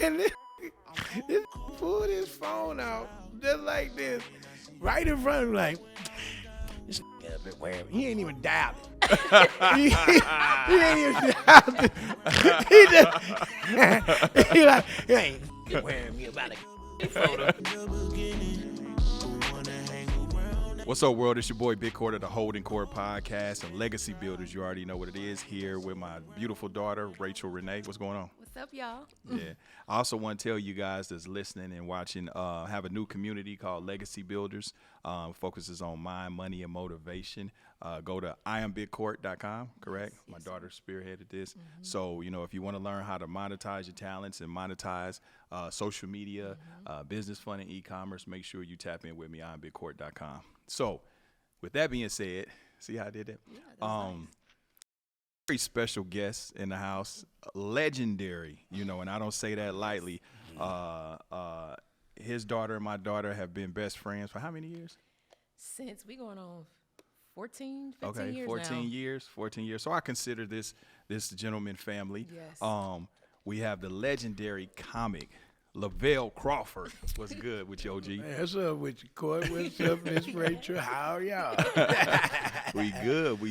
And this pulled his phone out just like this, right in front of him, like, this a bit weird. He ain't even dialed it. he ain't even dialed it. He like, he ain't wearing me about a photo. What's up, world? It's your boy Big Court of the Holdin Court podcast and Legacy Builders. You already know what it is. Here with my beautiful daughter, Rachel Renee. What's going on? What's up, y'all? Yeah. I also want to tell you guys that's listening and watching, have a new community called Legacy Builders. Focuses on mind, money, and motivation. Go to iambigcourt.com, correct? Yes, My daughter spearheaded this. Mm-hmm. So, you know, if you want to learn how to monetize your talents and monetize social media, business funding, e-commerce, make sure you tap in with me, iambigcourt.com. So, with that being said, see how I did that? Yeah, nice. Very special guest in the house, legendary, you know, and I don't say that lightly. His daughter and my daughter have been best friends for how many years? Since we going on 14, 15 Okay, years 14 now. years, 14 years. So I consider this gentleman family. Yes. We have the legendary comic, Lavell Crawford. What's good with you, OG? Hey, what's up with you, Court? What's up, Miss Rachel? How are y'all? We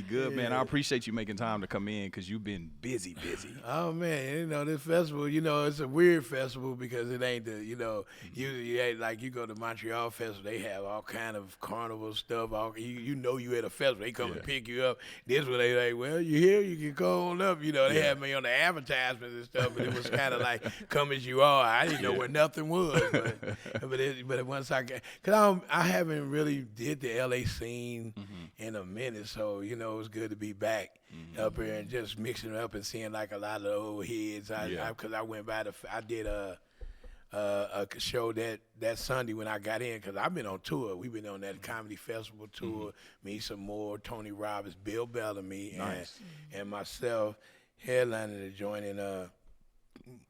good, man. I appreciate you making time to come in because you've been busy. Oh man, you know this festival. You know it's a weird festival because it ain't the. You know, usually ain't like you go to Montreal Festival, they have all kind of carnival stuff. You know you at a festival, they come and pick you up. This one they like, well, you here, you can go on up. You know, they had me on the advertisements and stuff, but it was kind of like come as you are. I didn't know where nothing was, but once I got, cause I haven't really did the LA scene in a minute, so you know it was good to be back up here and just mixing it up and seeing like a lot of the old heads. Cause I went by I did a show that Sunday when I got in, cause I've been on tour. We've been on that comedy festival tour. Me some more, Tony Roberts, Bill Bellamy, and myself headlining the joint. And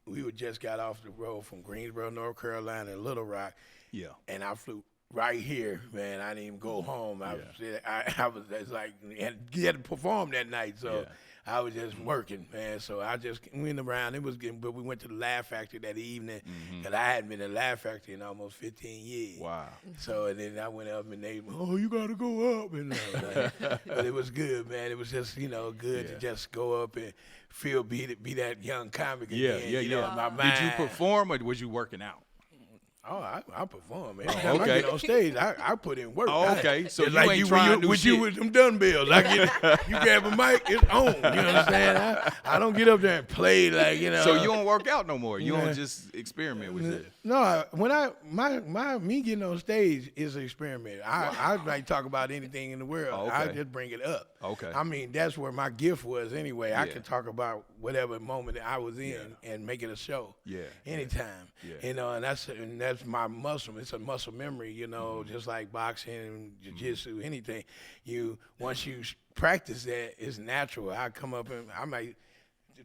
we just got off the road from Greensboro, North Carolina, and Little Rock. Yeah. And I flew right here, man. I didn't even go home. I was just like, you had to perform that night, so I was just working, man. So I just went around. But we went to the Laugh Factory that evening, because I hadn't been to the Laugh Factory in almost 15 years. Wow. So and then I went up and they, you got to go up. And but it was good, man. It was just, you know, good to just go up and be that young comic again. You know, in my mind. Did you perform or was you working out? Oh, I perform, man. Oh, okay. I get on stage, I put in work. Oh, okay. So you like ain't you trying new with shit. You with them dumbbells. You grab a mic, it's on. You know what I'm saying? I don't get up there and play like, you know. So you don't work out no more. You don't just experiment with it. No, when me getting on stage is an experiment. I like talk about anything in the world. Oh, okay. I just bring it up. Okay. I mean, that's where my gift was anyway. I could talk about whatever moment that I was in and make it a show. Yeah. Anytime. Yeah. You know, and that's my muscle. It's a muscle memory, you know, just like boxing, jiu-jitsu, anything. Once you practice that, it's natural. I come up and I might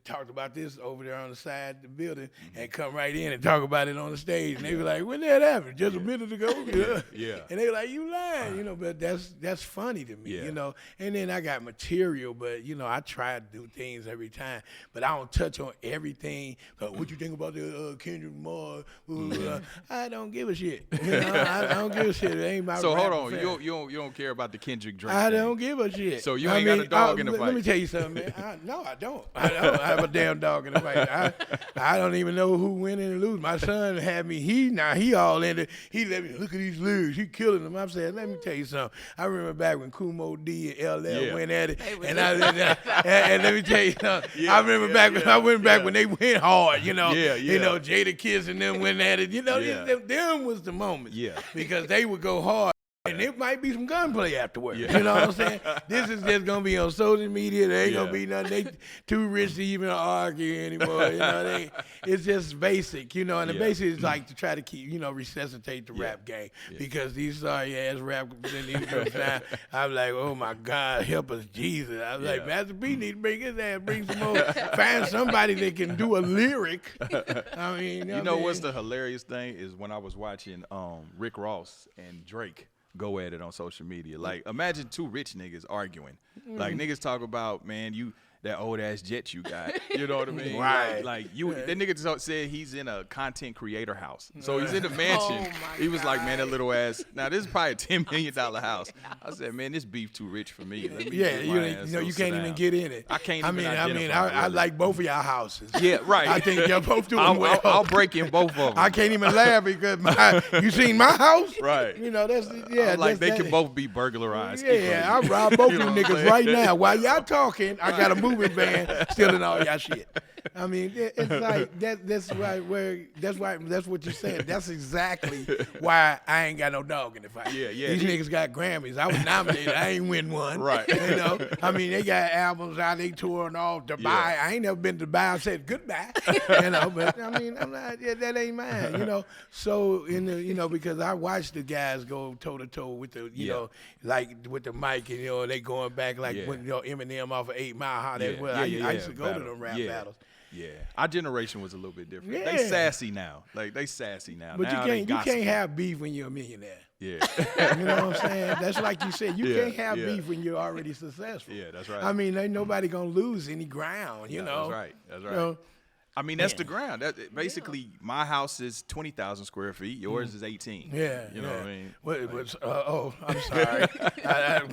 talk about this over there on the side of the building and come right in and talk about it on the stage. And they be like, when that happened? Just a minute ago? And they like, you lying, you know, but that's funny to me, you know. And then I got material, but, you know, I try to do things every time. But I don't touch on everything. What you think about the Kendrick Lamar? I don't give a shit. You know, I don't give a shit. It ain't my So hold on, you don't care about the Kendrick Drake I thing. don't give a shit. So you ain't got a dog in the fight. Let me tell you something, man. No, I don't. I have a damn dog in the fight. I don't even know who win and lose. My son had me. He all in it. He let me look at these lyrics. He killing them. I'm saying, let me tell you something. I remember back when Kumo D and LL went at it, and let me tell you something. I remember back when I went back when they went hard. You know, you know, Jada Kiss and them went at it. You know, them was the moment. Because they would go hard. And it might be some gunplay afterwards. You know what I'm saying? This is just gonna be on social media. There ain't gonna be nothing. They too rich to even argue anymore. You know, it's just basic. You know, and the basic is like to try to keep, you know, resuscitate the rap game because these sorry ass rap now. I'm like, oh my God, help us, Jesus. I was like, Master P need to bring his ass, bring some more, find somebody that can do a lyric. I mean, you know what's the hilarious thing is when I was watching Rick Ross and Drake go at it on social media. Like, imagine two rich niggas arguing. Like, niggas talk about, man, that old ass jet you got. You know what I mean? Right. Like you, that nigga said he's in a content creator house. So he's in the mansion. He was like, man, that little ass. Now this is probably a $10 million house. I said, man, this beef too rich for me. Let me get my ass you sit can't even down. get in it. I can't. I like both of y'all houses. Yeah, right. I think y'all both doing well. I'll break in both of them. I can't even laugh because you seen my house? Right. You know, that's I'm like they can both be burglarized. Yeah, I rob both you niggas right now. While y'all talking, I got a moving van stealing all y'all shit. I mean, it's like that's what you're saying. That's exactly why I ain't got no dog in the fight. Yeah. These niggas got Grammys. I was nominated. I ain't win one. Right. You know, I mean, they got albums out. They touring all Dubai. Yeah. I ain't never been to Dubai. I said goodbye. You know, but I mean, I'm not. Yeah, that ain't mine. You know, so because I watched the guys go toe to toe with the like with the mic and they going back like when Eminem off of 8 Mile. How that was. I used to go to them rap battles. Yeah, our generation was a little bit different. Yeah. They sassy now. Like they sassy now. But now you can't have beef when you're a millionaire. Yeah. You know what I'm saying? That's like you said. You can't have beef when you're already successful. Yeah, that's right. I mean, ain't nobody gonna lose any ground. You know. That's right. You know? I mean, that's the ground. That basically, my house is 20,000 square feet. Yours is 18. Yeah, you know what I mean. I'm sorry.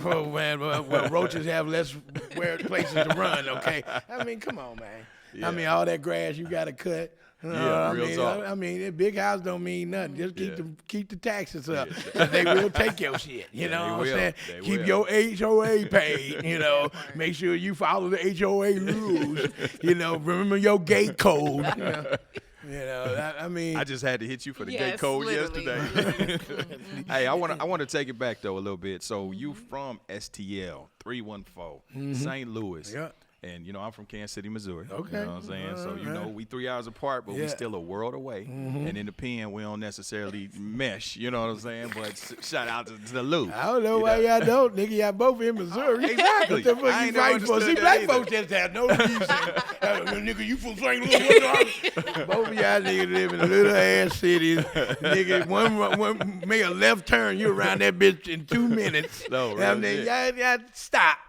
Oh man, well, roaches have less places to run. Okay, I mean, come on, man. Yeah. I mean, all that grass you got to cut. Real talk. I mean, that big house don't mean nothing. Just keep the taxes up. 'Cause they will take your shit. You know what I'm saying? Keep your HOA paid. You know, make sure you follow the HOA rules. You know, remember your gate code. You know, I mean, I just had to hit you for the gate code yesterday. Hey, I want to take it back though a little bit. So you from STL 314, St. Louis. Yeah. And, I'm from Kansas City, Missouri. Okay. You know what I'm saying? So, we 3 hours apart, but we still a world away. And in the pen, we don't necessarily mesh. You know what I'm saying? But shout out to the Lou. I don't know why y'all don't. Nigga, y'all both in Missouri. Exactly. What the fuck I you ain't never fighting for? See, understood black that folks just have no reason. Nigga, you from St. Louis. Both of y'all niggas live in little ass cities. Nigga, one make a left turn, you around that bitch in 2 minutes. No, I mean, y'all stop.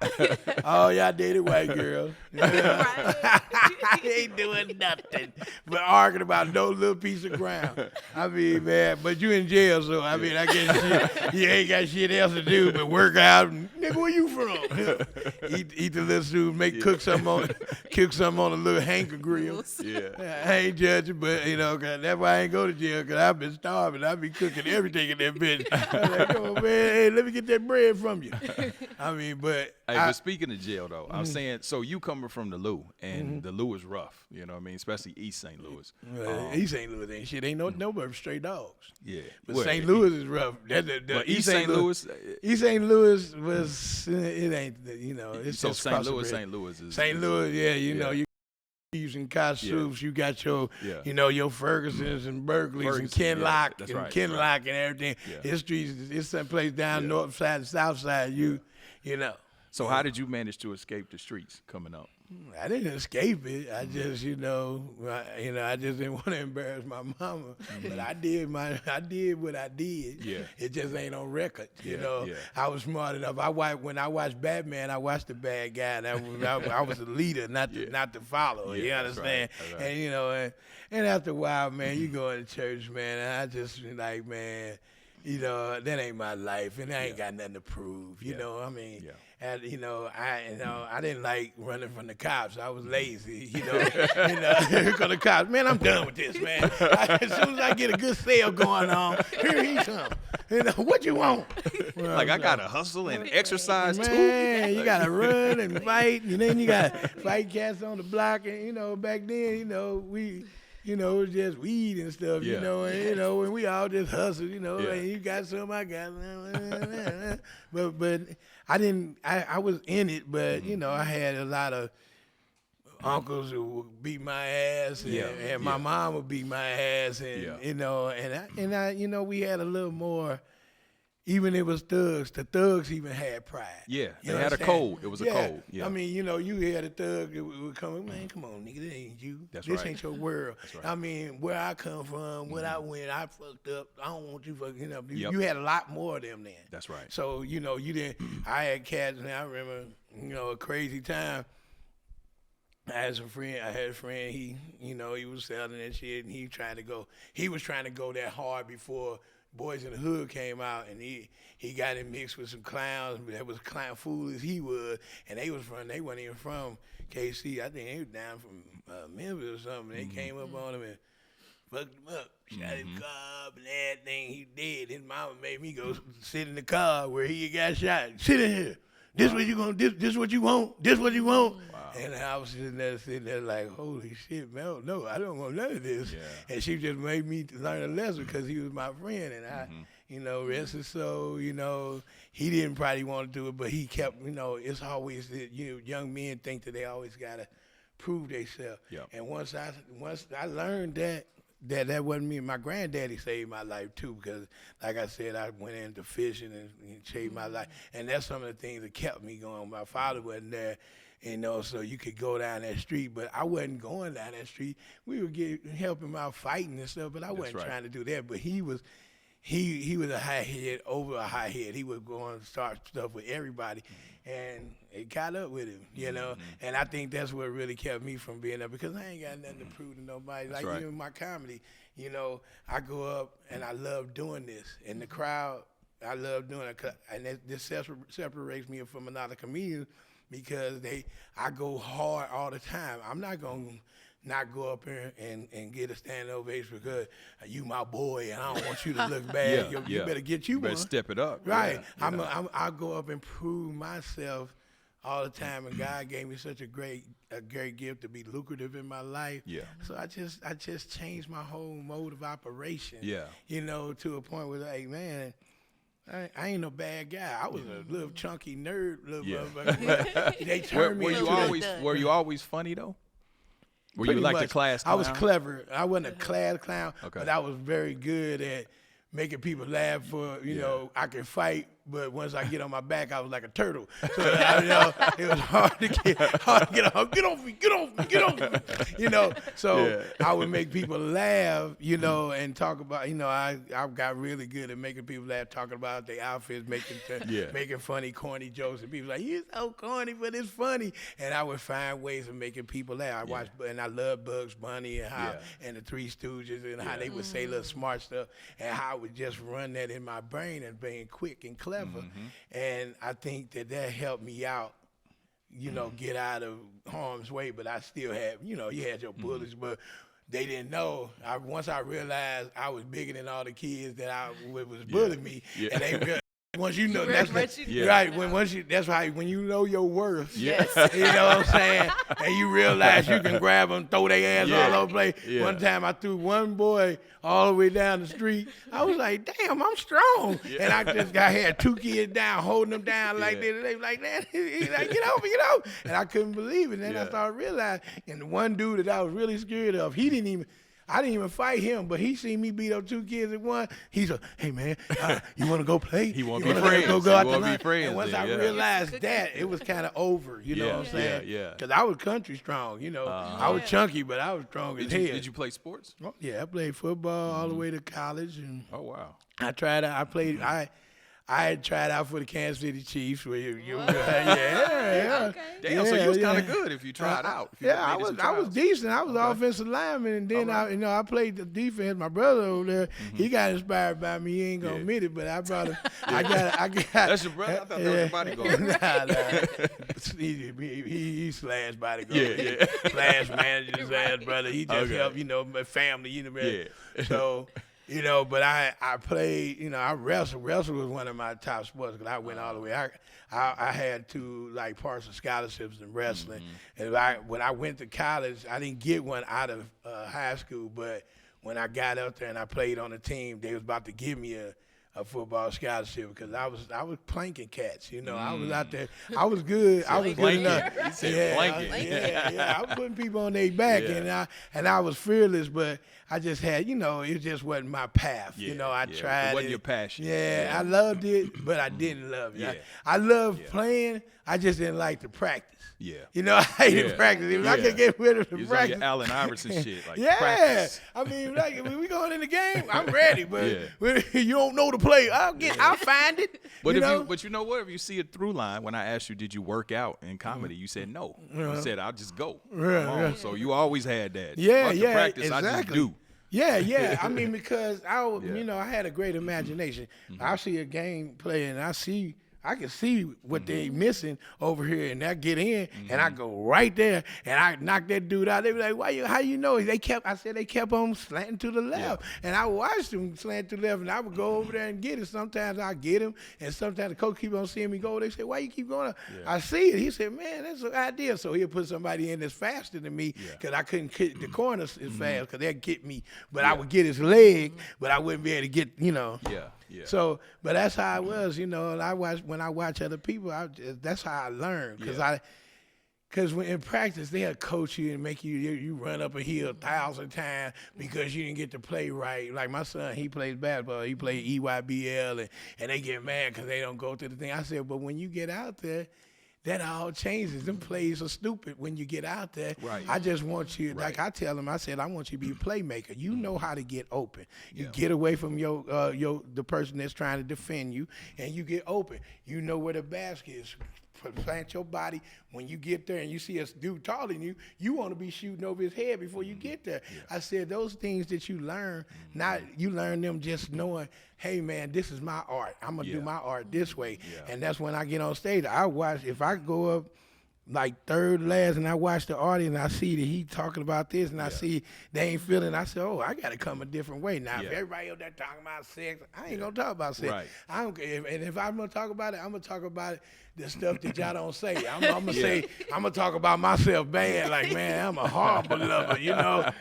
Oh, y'all dated white girls. I ain't doing nothing but arguing about no little piece of ground. I mean, man, but you in jail, so I mean, I guess you ain't got shit else to do but work out. And, nigga, where you from? eat the little soup, cook something on a little hanker grill. Yeah. I ain't judging, but cause that's why I ain't go to jail, cause I've been starving. I be cooking everything in that bitch. I'm like, come on, man, hey, let me get that bread from you. I mean, but but speaking of jail though, I'm saying, so you coming from the Lou, and the Lou is rough, you know what I mean, especially East St. Louis. East St. Louis ain't shit. Ain't no but straight dogs. Yeah, but St. Louis is rough. But East St. Louis, East St. Louis was it ain't it's so just St. Louis is St. Louis. Yeah, you using Kossuths, you got your your Fergusons and Berkeleys and Kenlock and everything. Yeah. His streets, it's some place down north side and south side. You know. So how did you manage to escape the streets coming up? I didn't escape it. I just, I just didn't want to embarrass my mama. But I did what I did. Yeah. It just ain't on record. Yeah. I was smart enough. When I watched Batman, I watched the bad guy. And I was a leader, not to follow. Yeah, you understand? That's right. And after a while, man, you go to church, man, and I just like, man, that ain't my life, and I ain't got nothing to prove. You know, I mean. Yeah. And I didn't like running from the cops. I was lazy, because the cops, man, I'm done with this, man. As soon as I get a good sale going on, here he comes. What you want? Well, I gotta hustle and exercise too. Man, you gotta run and fight, and then you gotta fight cats on the block. And back then, we. It was just weed and stuff, and we all just hustled, and you got some, I got some. But I didn't, I was in it, but, I had a lot of uncles who would beat my ass, and my mom would beat my ass, and, I we had a little more. Even it was thugs. The thugs even had pride. Yeah, they had a code. It was a code. Yeah. I mean, you had a thug that would come, man, come on, nigga, this ain't you. This ain't your world. Right. I mean, where I come from, where I went, I fucked up. I don't want you fucking up. You had a lot more of them then. That's right. So, you didn't, I had cats, and I remember, a crazy time. I had a friend, he was selling that shit, and he was trying to go that hard before Boys in the Hood came out, and he got it mixed with some clowns that was clown fool as he was, and they wasn't even from KC. I think they was down from Memphis or something. They came up on him and fucked him up, shot his car up and everything he did. His mama made me go sit in the car where he got shot. Sit in here. This what you gonna? This what you want? This what you want? Wow. And I was sitting there like, holy shit, man, no, I don't want none of this. Yeah. And she just made me learn a lesson because he was my friend, and I, rest his soul, he didn't probably want to do it, but he kept, it's always that, young men think that they always gotta prove themselves. Yep. And once I learned that wasn't me. My granddaddy saved my life too, because like I said, I went into fishing and saved my life. And that's some of the things that kept me going. My father wasn't there, so you could go down that street, but I wasn't going down that street. We would help him out fighting and stuff, but I wasn't trying to do that. But he was a high head over a high head. He was going to start stuff with everybody, and it caught up with him, And I think that's what really kept me from being there, because I ain't got nothing to prove to nobody. Like even my comedy, I go up and I love doing this, and the crowd, I love doing it, and this separates me from another comedian, because I go hard all the time. I'm not gonna not go up here and get a standing ovation because you my boy and I don't want you to look bad. You better get you better one. Step it up. Right. I go up and prove myself all the time, and God gave me such a great gift to be lucrative in my life. Yeah. So I just changed my whole mode of operation. Yeah. To a point where, hey man, I ain't no bad guy. I was a little chunky nerd, motherfucker. They turned me into Were you always funny though? Were you like the class clown? I was clever. I wasn't a class clown, but I was very good at making people laugh. I could fight, but once I get on my back, I was like a turtle. So it was hard to get off. Get off me. So I would make people laugh, and talk about, I got really good at making people laugh, talking about their outfits, making funny, corny jokes, and people like, you're so corny, but it's funny. And I would find ways of making people laugh. And I love Bugs Bunny and the Three Stooges and how they would say little smart stuff, and how I would just run that in my brain and being quick and clever. And I think that helped me out, get out of harm's way. But I still have, you had your bullies, but they didn't know. Once I realized I was bigger than all the kids that was bullying me, and they realized. Once you know, that's right. That's right. When you know your worth, you know what I'm saying, and you realize you can grab them, throw their ass all over the place. Yeah. One time I threw one boy all the way down the street. I was like, damn, I'm strong. And I had two kids down, holding them down like this. They was like, man, he's like, get over. And I couldn't believe it. And then I started realizing, and the one dude that I was really scared of, I didn't even fight him, but he seen me beat up two kids at once. He's like, hey, man, you want to go play? He want to be friends. Go out to be friends. And once I realized that, it was kind of over, you know what I'm saying? Yeah. Because I was country strong, I was chunky, but I was strong as hell. Did you play sports? Oh, yeah, I played football all the way to college. And oh, wow. I had tried out for the Kansas City Chiefs. Okay. Damn, so you was kind of good if you tried out. I was decent. I was offensive lineman, and then I played the defense. My brother over there, he got inspired by me. He ain't gonna admit it, but I brought him. I got. That's your brother. I thought that was your bodyguard. He slash bodyguard. Slash manager's ass brother. He just helped, my family. So. But I played, I wrestled. Wrestle was one of my top sports because I went all the way. I had two partial scholarships in wrestling. And when I went to college, I didn't get one out of high school, but when I got up there and I played on the team, they was about to give me a football scholarship because I was planking cats. I was out there. I was good. I was good enough. You said planking. I was putting people on their back, and I was fearless, but I just had, it just wasn't my path. I tried. It wasn't your passion. I loved it, but I didn't love it. I loved playing. I just didn't like to practice. I hated practice. If I could get rid of the practice. On your Allen Iverson shit. Practice. I mean, when we going in the game, I'm ready, but you don't know the play. I'll find it. But you but you know what? If you see a through line, when I asked you, did you work out in comedy? You said no. You said I'll just go. So you always had that. Yeah, the practice, exactly. I just do. Yeah. I mean, because I had a great imagination. I see a game play and I can see what they missing over here, and I get in, and I go right there, and I knock that dude out. They be like, how you know? They kept on slanting to the left, and I watched them slant to the left, and I would go over there and get it. Sometimes I get him, and sometimes the coach keep on seeing me go. They say, why you keep going? I see it. He said, man, that's an idea. So he'll put somebody in that's faster than me, because I couldn't hit the corners as fast, because they'd get me. But I would get his leg, but I wouldn't be able to get, Yeah. So, but that's how I was, and when I watch other people, that's how I learn, because when in practice they'll coach you and make you run up a hill 1,000 times because you didn't get to play right. Like my son, he plays basketball, he plays EYBL, and they get mad because they don't go to the thing. I said, but when you get out there, that all changes. Them plays are stupid when you get out there. Right. I just want you, like I tell them, I said, I want you to be a playmaker. You know how to get open. You get away from the person that's trying to defend you, and you get open. You know where the basket is. Plant your body. When you get there and you see a dude taller than you, you want to be shooting over his head before you get there. I said, those things that you learn, not you learn them just knowing, hey man, this is my art. I'm gonna do my art this way. And that's when I get on stage. If I go up like third last and I watch the audience and I see that he talking about this and I see they ain't feeling, I say, I gotta come a different way. Now if everybody up there talking about sex, I ain't gonna talk about sex. I don't care. And if I'm gonna talk about it, I'm gonna talk about it, the stuff that y'all don't say. I'm gonna say, I'm gonna talk about myself bad, like, man, I'm a horrible lover,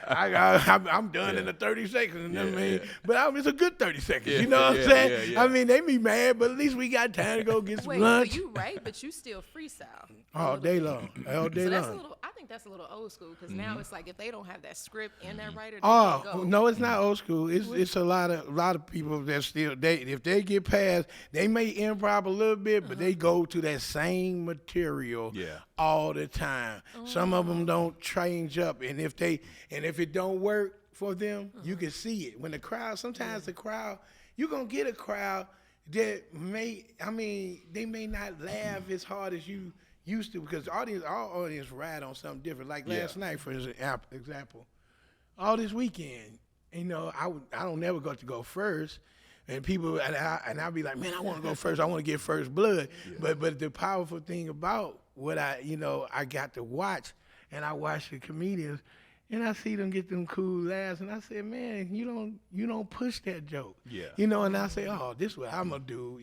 I'm done in the 30 seconds, you know what I mean? But it's a good 30 seconds, you know what I'm saying? I mean, they be mad, but at least we got time to go get some lunch. So you write, but you still freestyle. All day long. I think that's a little old school, because now it's like if they don't have that script and that writer, they can't go. No, it's not old school. It's a lot of people that still if they get past, they may improv a little bit, but they go to that same material all the time. Some of them don't change up, and if it don't work for them, you can see it. When the crowd, sometimes the crowd, you're gonna get a crowd that they may not laugh as hard as you used to, because our audience ride on something different. Like last night, for example, all this weekend, I don't never got to go first, and people and I'll be like, man, I want to go first. I want to get first blood. But the powerful thing about what I got to watch, and I watch the comedians, and I see them get them cool laughs, and I say, man, you don't push that joke. And I say, this is what I'm gonna do.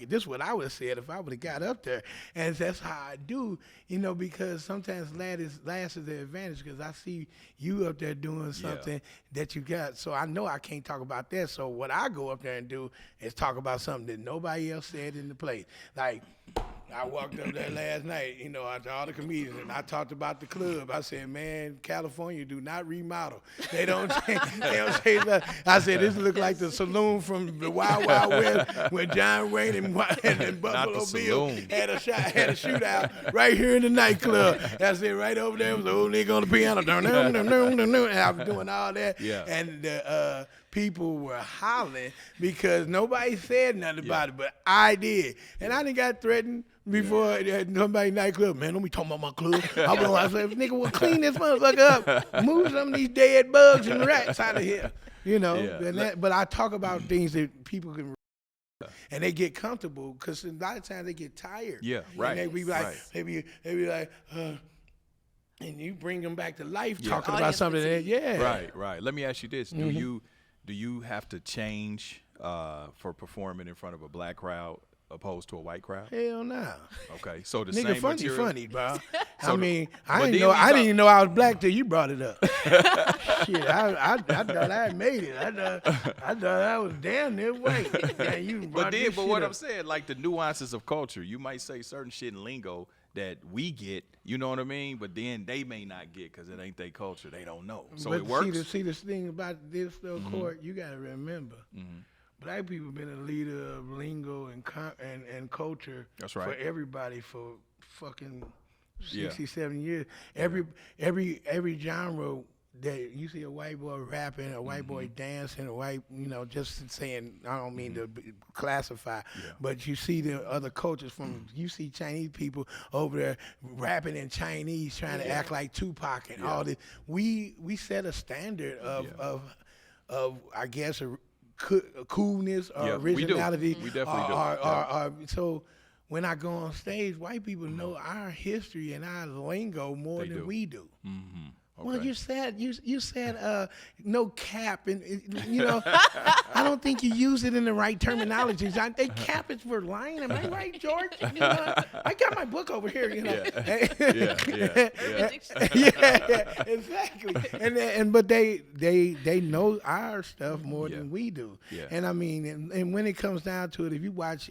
This is what I would have said if I would have got up there. And that's how I do, because sometimes last is the advantage, because I see you up there doing something that you got. So I know I can't talk about that. So what I go up there and do is talk about something that nobody else said in the place. Like, I walked up there last night, after all the comedians, and I talked about the club. I said, man, California do not remodel. They don't change that. I said, this look like the saloon from the Wild Wild West when John Wayne and Buffalo Bill had a shootout right here in the nightclub. I said, right over there was an old nigga on the piano. And I was doing all that. And the people were hollering because nobody said nothing about it, but I did. And I done got threatened before somebody nightclub. Man, don't be talking about my club. I said, nigga, well, clean this motherfucker up. Move some of these dead bugs and rats out of here. But I talk about things that people can, and they get comfortable, because a lot of times they get tired. And they be like, they be like, and you bring them back to life talking about something that, Right. Let me ask you this. Do you have to change for performing in front of a black crowd opposed to a white crowd? Hell no. Okay, so the nigga same funny, material. funny, bro. I didn't even know I was black till you brought it up. Shit, I thought I made it. I thought I was damn near white. But what I'm saying, like the nuances of culture, you might say certain shit in lingo that we get, you know what I mean? But then they may not get because it ain't their culture. They don't know. So it works. See this thing about this though, Court, you got to remember. Black people been a leader of lingo and culture for everybody for fucking 60, 70 years. Every genre you see a white boy rapping, a white boy dancing, a white, just saying, I don't mean to classify, but you see the other cultures you see Chinese people over there rapping in Chinese, trying to act like Tupac and all this. We set a standard of I guess, coolness or originality. We definitely do. So when I go on stage, white people know our history and our lingo more than we do. Mm-hmm. Okay. Well, you said no cap, and I don't think you use it in the right terminology. They cap is for lying. Am I right, George? I got my book over here. Yeah, exactly. But they know our stuff more than we do. Yeah. And I mean, and when it comes down to it, if you watch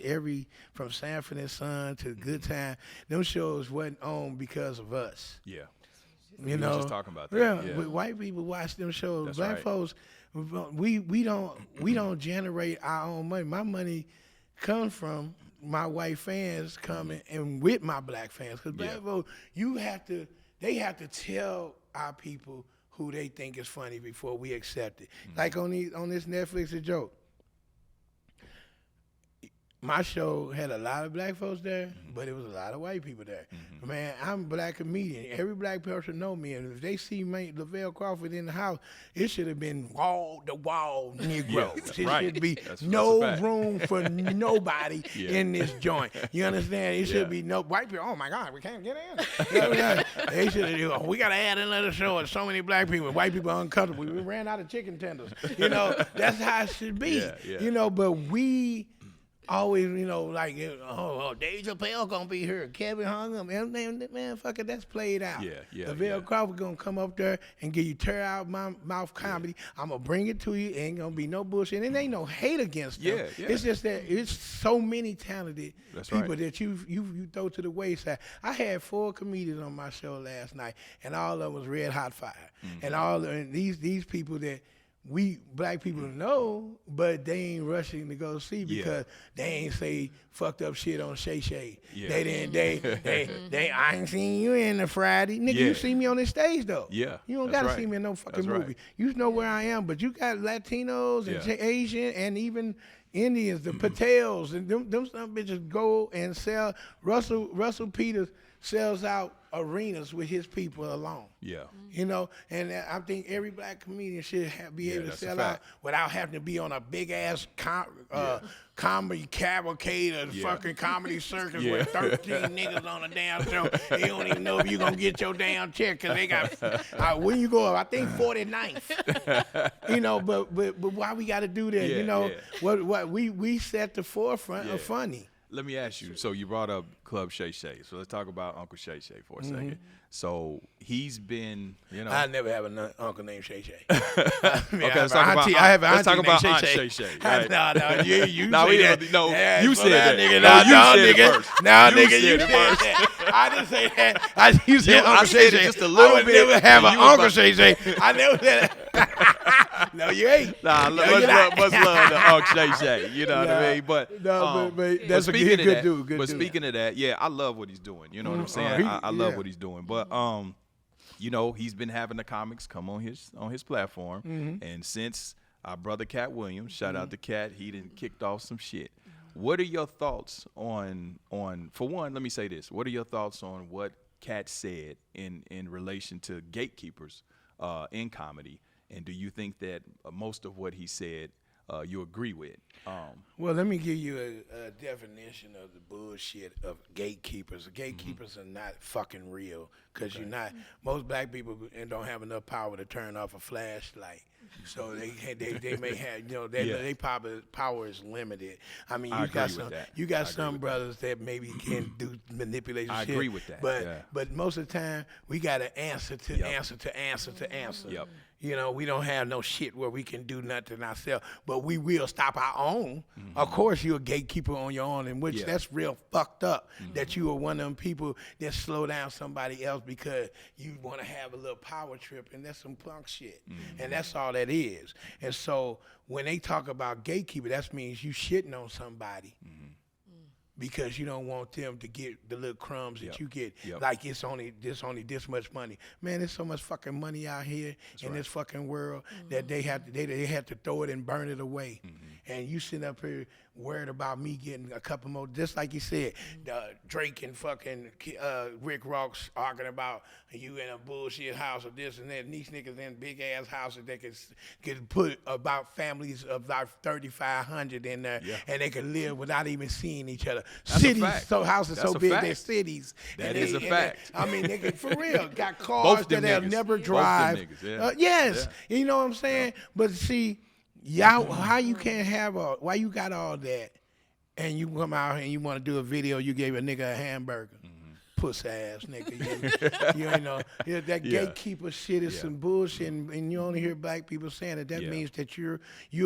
from Sanford and Son to Good Time, them shows wasn't on because of us. Yeah. We were just talking about that. Yeah. White people watch them shows. That's Black right. folks, we don't generate our own money. My money comes from my white fans coming and with my black fans. Because black folks, they have to tell our people who they think is funny before we accept it. Mm-hmm. Like on this Netflix A Joke. My show had a lot of black folks there, but it was a lot of white people there. Mm-hmm. Man, I'm a black comedian. Every black person know me, and if they see me, Lavell Crawford in the house, it should have been wall-to-wall Negroes. It should be no room for nobody in this joint. You understand? It should be no white people. Oh my God, we can't get in. They should have. We got to add another show with so many black people. White people are uncomfortable. We ran out of chicken tenders. That's how it should be. But we always, like, Dave Chappelle gonna be here, Kevin Hung, man, fuck it, that's played out. Lavell Crawford gonna come up there and give you tear out my mouth comedy. I'm gonna bring it to you. Ain't gonna be no bullshit. And ain't no hate against them. It's just that it's so many talented people that you throw to the wayside. I had 4 comedians on my show last night, and all of them was red hot fire. Mm-hmm. And these people that we black people know, but they ain't rushing to go see because they ain't say fucked up shit on Shay Shay. Yeah. They I ain't seen you in the Friday. Nigga, you see me on this stage though. Yeah. You don't gotta see me in no fucking movie. Right. You know where I am, but you got Latinos and Asian and even Indians, the Patels, and them some bitches go and sell. Russell Peters sells out arenas with his people alone. Yeah. And I think every black comedian should be able to sell out without having to be on a big ass comedy cavalcade or fucking comedy circus with 13 niggas on a damn show. They don't even know if you gonna get your damn check because they got when you go up, I think 49th. But why we got to do that? What we set the forefront of funny. Let me ask you. So you brought up Club Shay Shay. So let's talk about Uncle Shay Shay for a second. So he's been, I never have an uncle named Shay Shay. Let's talk about Aunt Shay Shay. Right? No, you say that. No, you said that. Nigga. No, nigga, you said that. I didn't say that. You said Uncle Shay Shay. Just a little bit. I never have an Uncle Shay Shay. I never said that. No, you ain't. Nah, much love to Uncle Shay Shay. You know what I mean? But that's a good dude. But speaking of that, I love what he's doing. You know what I'm saying? I love what he's doing. But he's been having the comics come on his platform, and since our brother Katt Williams, shout out to Katt, he done kicked off some shit. What are your thoughts on for one? Let me say this: what are your thoughts on what Katt said in relation to gatekeepers in comedy, and do you think that most of what he said you agree with? Well, let me give you a definition of the bullshit of gatekeepers. Gatekeepers are not fucking real because you're not. Most black people don't have enough power to turn off a flashlight, so they may have their power is limited. I mean, you got some brothers that maybe can do manipulation. I agree with that. But most of the time we got to answer to answer. Yep. We don't have no shit where we can do nothing ourselves, but we will stop our own. Of course, you're a gatekeeper on your own, in which that's real fucked up that you are one of them people that slow down somebody else because you want to have a little power trip, and that's some punk shit. And that's all that is. And so when they talk about gatekeeper, that means you shitting on somebody because you don't want them to get the little crumbs that you get. Yep. Like it's only this much money. Man, there's so much fucking money out here in this fucking world that they have to throw it and burn it away. And you sitting up here worried about me getting a couple more, just like you said, Drake and fucking Rick Ross arguing about you in a bullshit house or this and that, and these niggas in big ass houses that could put about families of about 3,500 in there, and they could live without even seeing each other. That's cities, a fact. so houses That's so a big fact. they're cities. That is a fact. I mean, nigga, for real, got cars that they'll never drive. Both them niggas, Yes, you know what I'm saying. But see, y'all, how you can't have why you got all that, and you come out here and you want to do a video, you gave a nigga a hamburger. Pussy ass nigga, you ain't know that gatekeeper shit is some bullshit, and you only hear black people saying it. That means that you're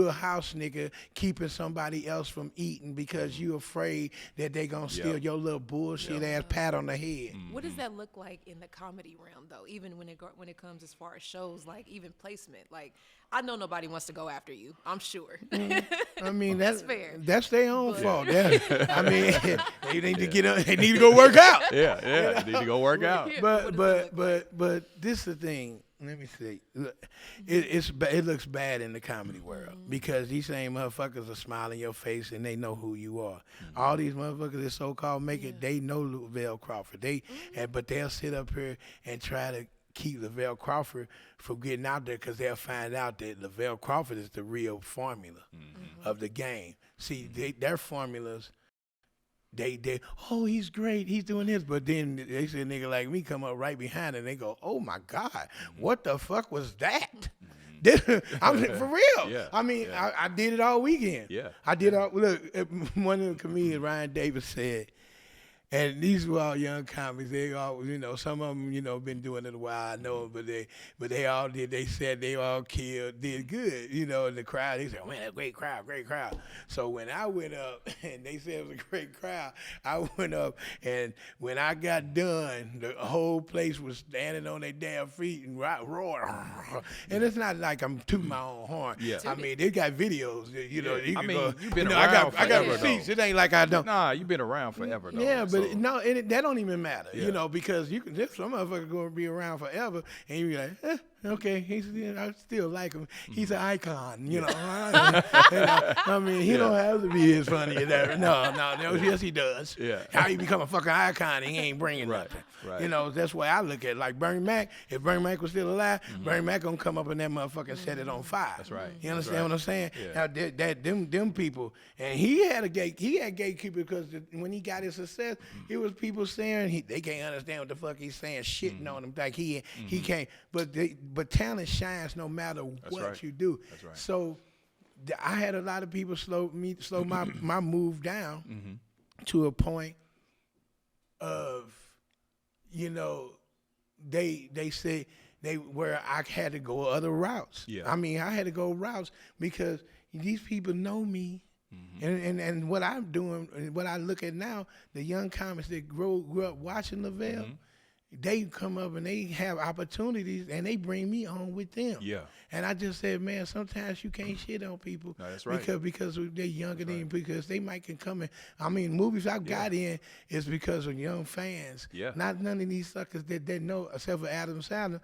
a house nigga keeping somebody else from eating because you afraid that they gonna steal your little bullshit ass pat on the head. What does that look like in the comedy realm though? Even when it comes as far as shows, like even placement, like. I know nobody wants to go after you. I'm sure. I mean, that's fair. That's their own fault. I mean, they need to get up. They need to go work out. They need to go work out. But this is the thing. Let me see. Look, it looks bad in the comedy world because these same motherfuckers are smiling in your face and they know who you are. All these motherfuckers that so-called make it, they know Lavell Crawford. But they'll sit up here and try to keep Lavell Crawford from getting out there because they'll find out that Lavell Crawford is the real formula of the game. See, their formulas, oh, he's great, he's doing this, but then they see a nigga like me come up right behind and they go, oh my God, what the fuck was that? I mean, for real. I mean, I did it all weekend. I did all, look, one of the comedians, Ryan Davis, said, and these were all young comics. They all, some of them, been doing it a while. I know, but they all did. They said they all did good. In the crowd, they said, "Oh man, that's a great crowd." So when I went up, and they said it was a great crowd, I went up, and when I got done, the whole place was standing on their damn feet and roaring. And it's not like I'm tooting my own horn. I mean, they got videos. You can go, you've been around forever. I got receipts. It ain't like I don't. Nah, you've been around forever though. Yeah, but that don't even matter, because some motherfucker gonna be around forever, and you be like, okay, I still like him. He's an icon, I mean, he don't have to be as funny as that. No, yes he does. How he become a fucking icon? He ain't bringing nothing. That's why I look at it. Like Bernie Mac. If Bernie Mac was still alive, Bernie Mac gonna come up in that motherfucker and set it on fire. That's right. You understand what I'm saying? Now them people, and he had gatekeeper because when he got his success, it was people saying they can't understand what the fuck he's saying, shitting on him like he can't. But talent shines no matter what you do. That's right. So I had a lot of people slow my move down to a point of, they said where I had to go other routes. I mean, I had to go routes because these people know me. And what I'm doing, what I look at now, the young comics that grew up watching Lavell, they come up and they have opportunities and they bring me on with them. And I just said, man, sometimes you can't shit on people. No, that's right. Because they're younger than you, because they might can come in. I mean, movies I've got in is because of young fans. Not none of these suckers that know, except for Adam Sandler.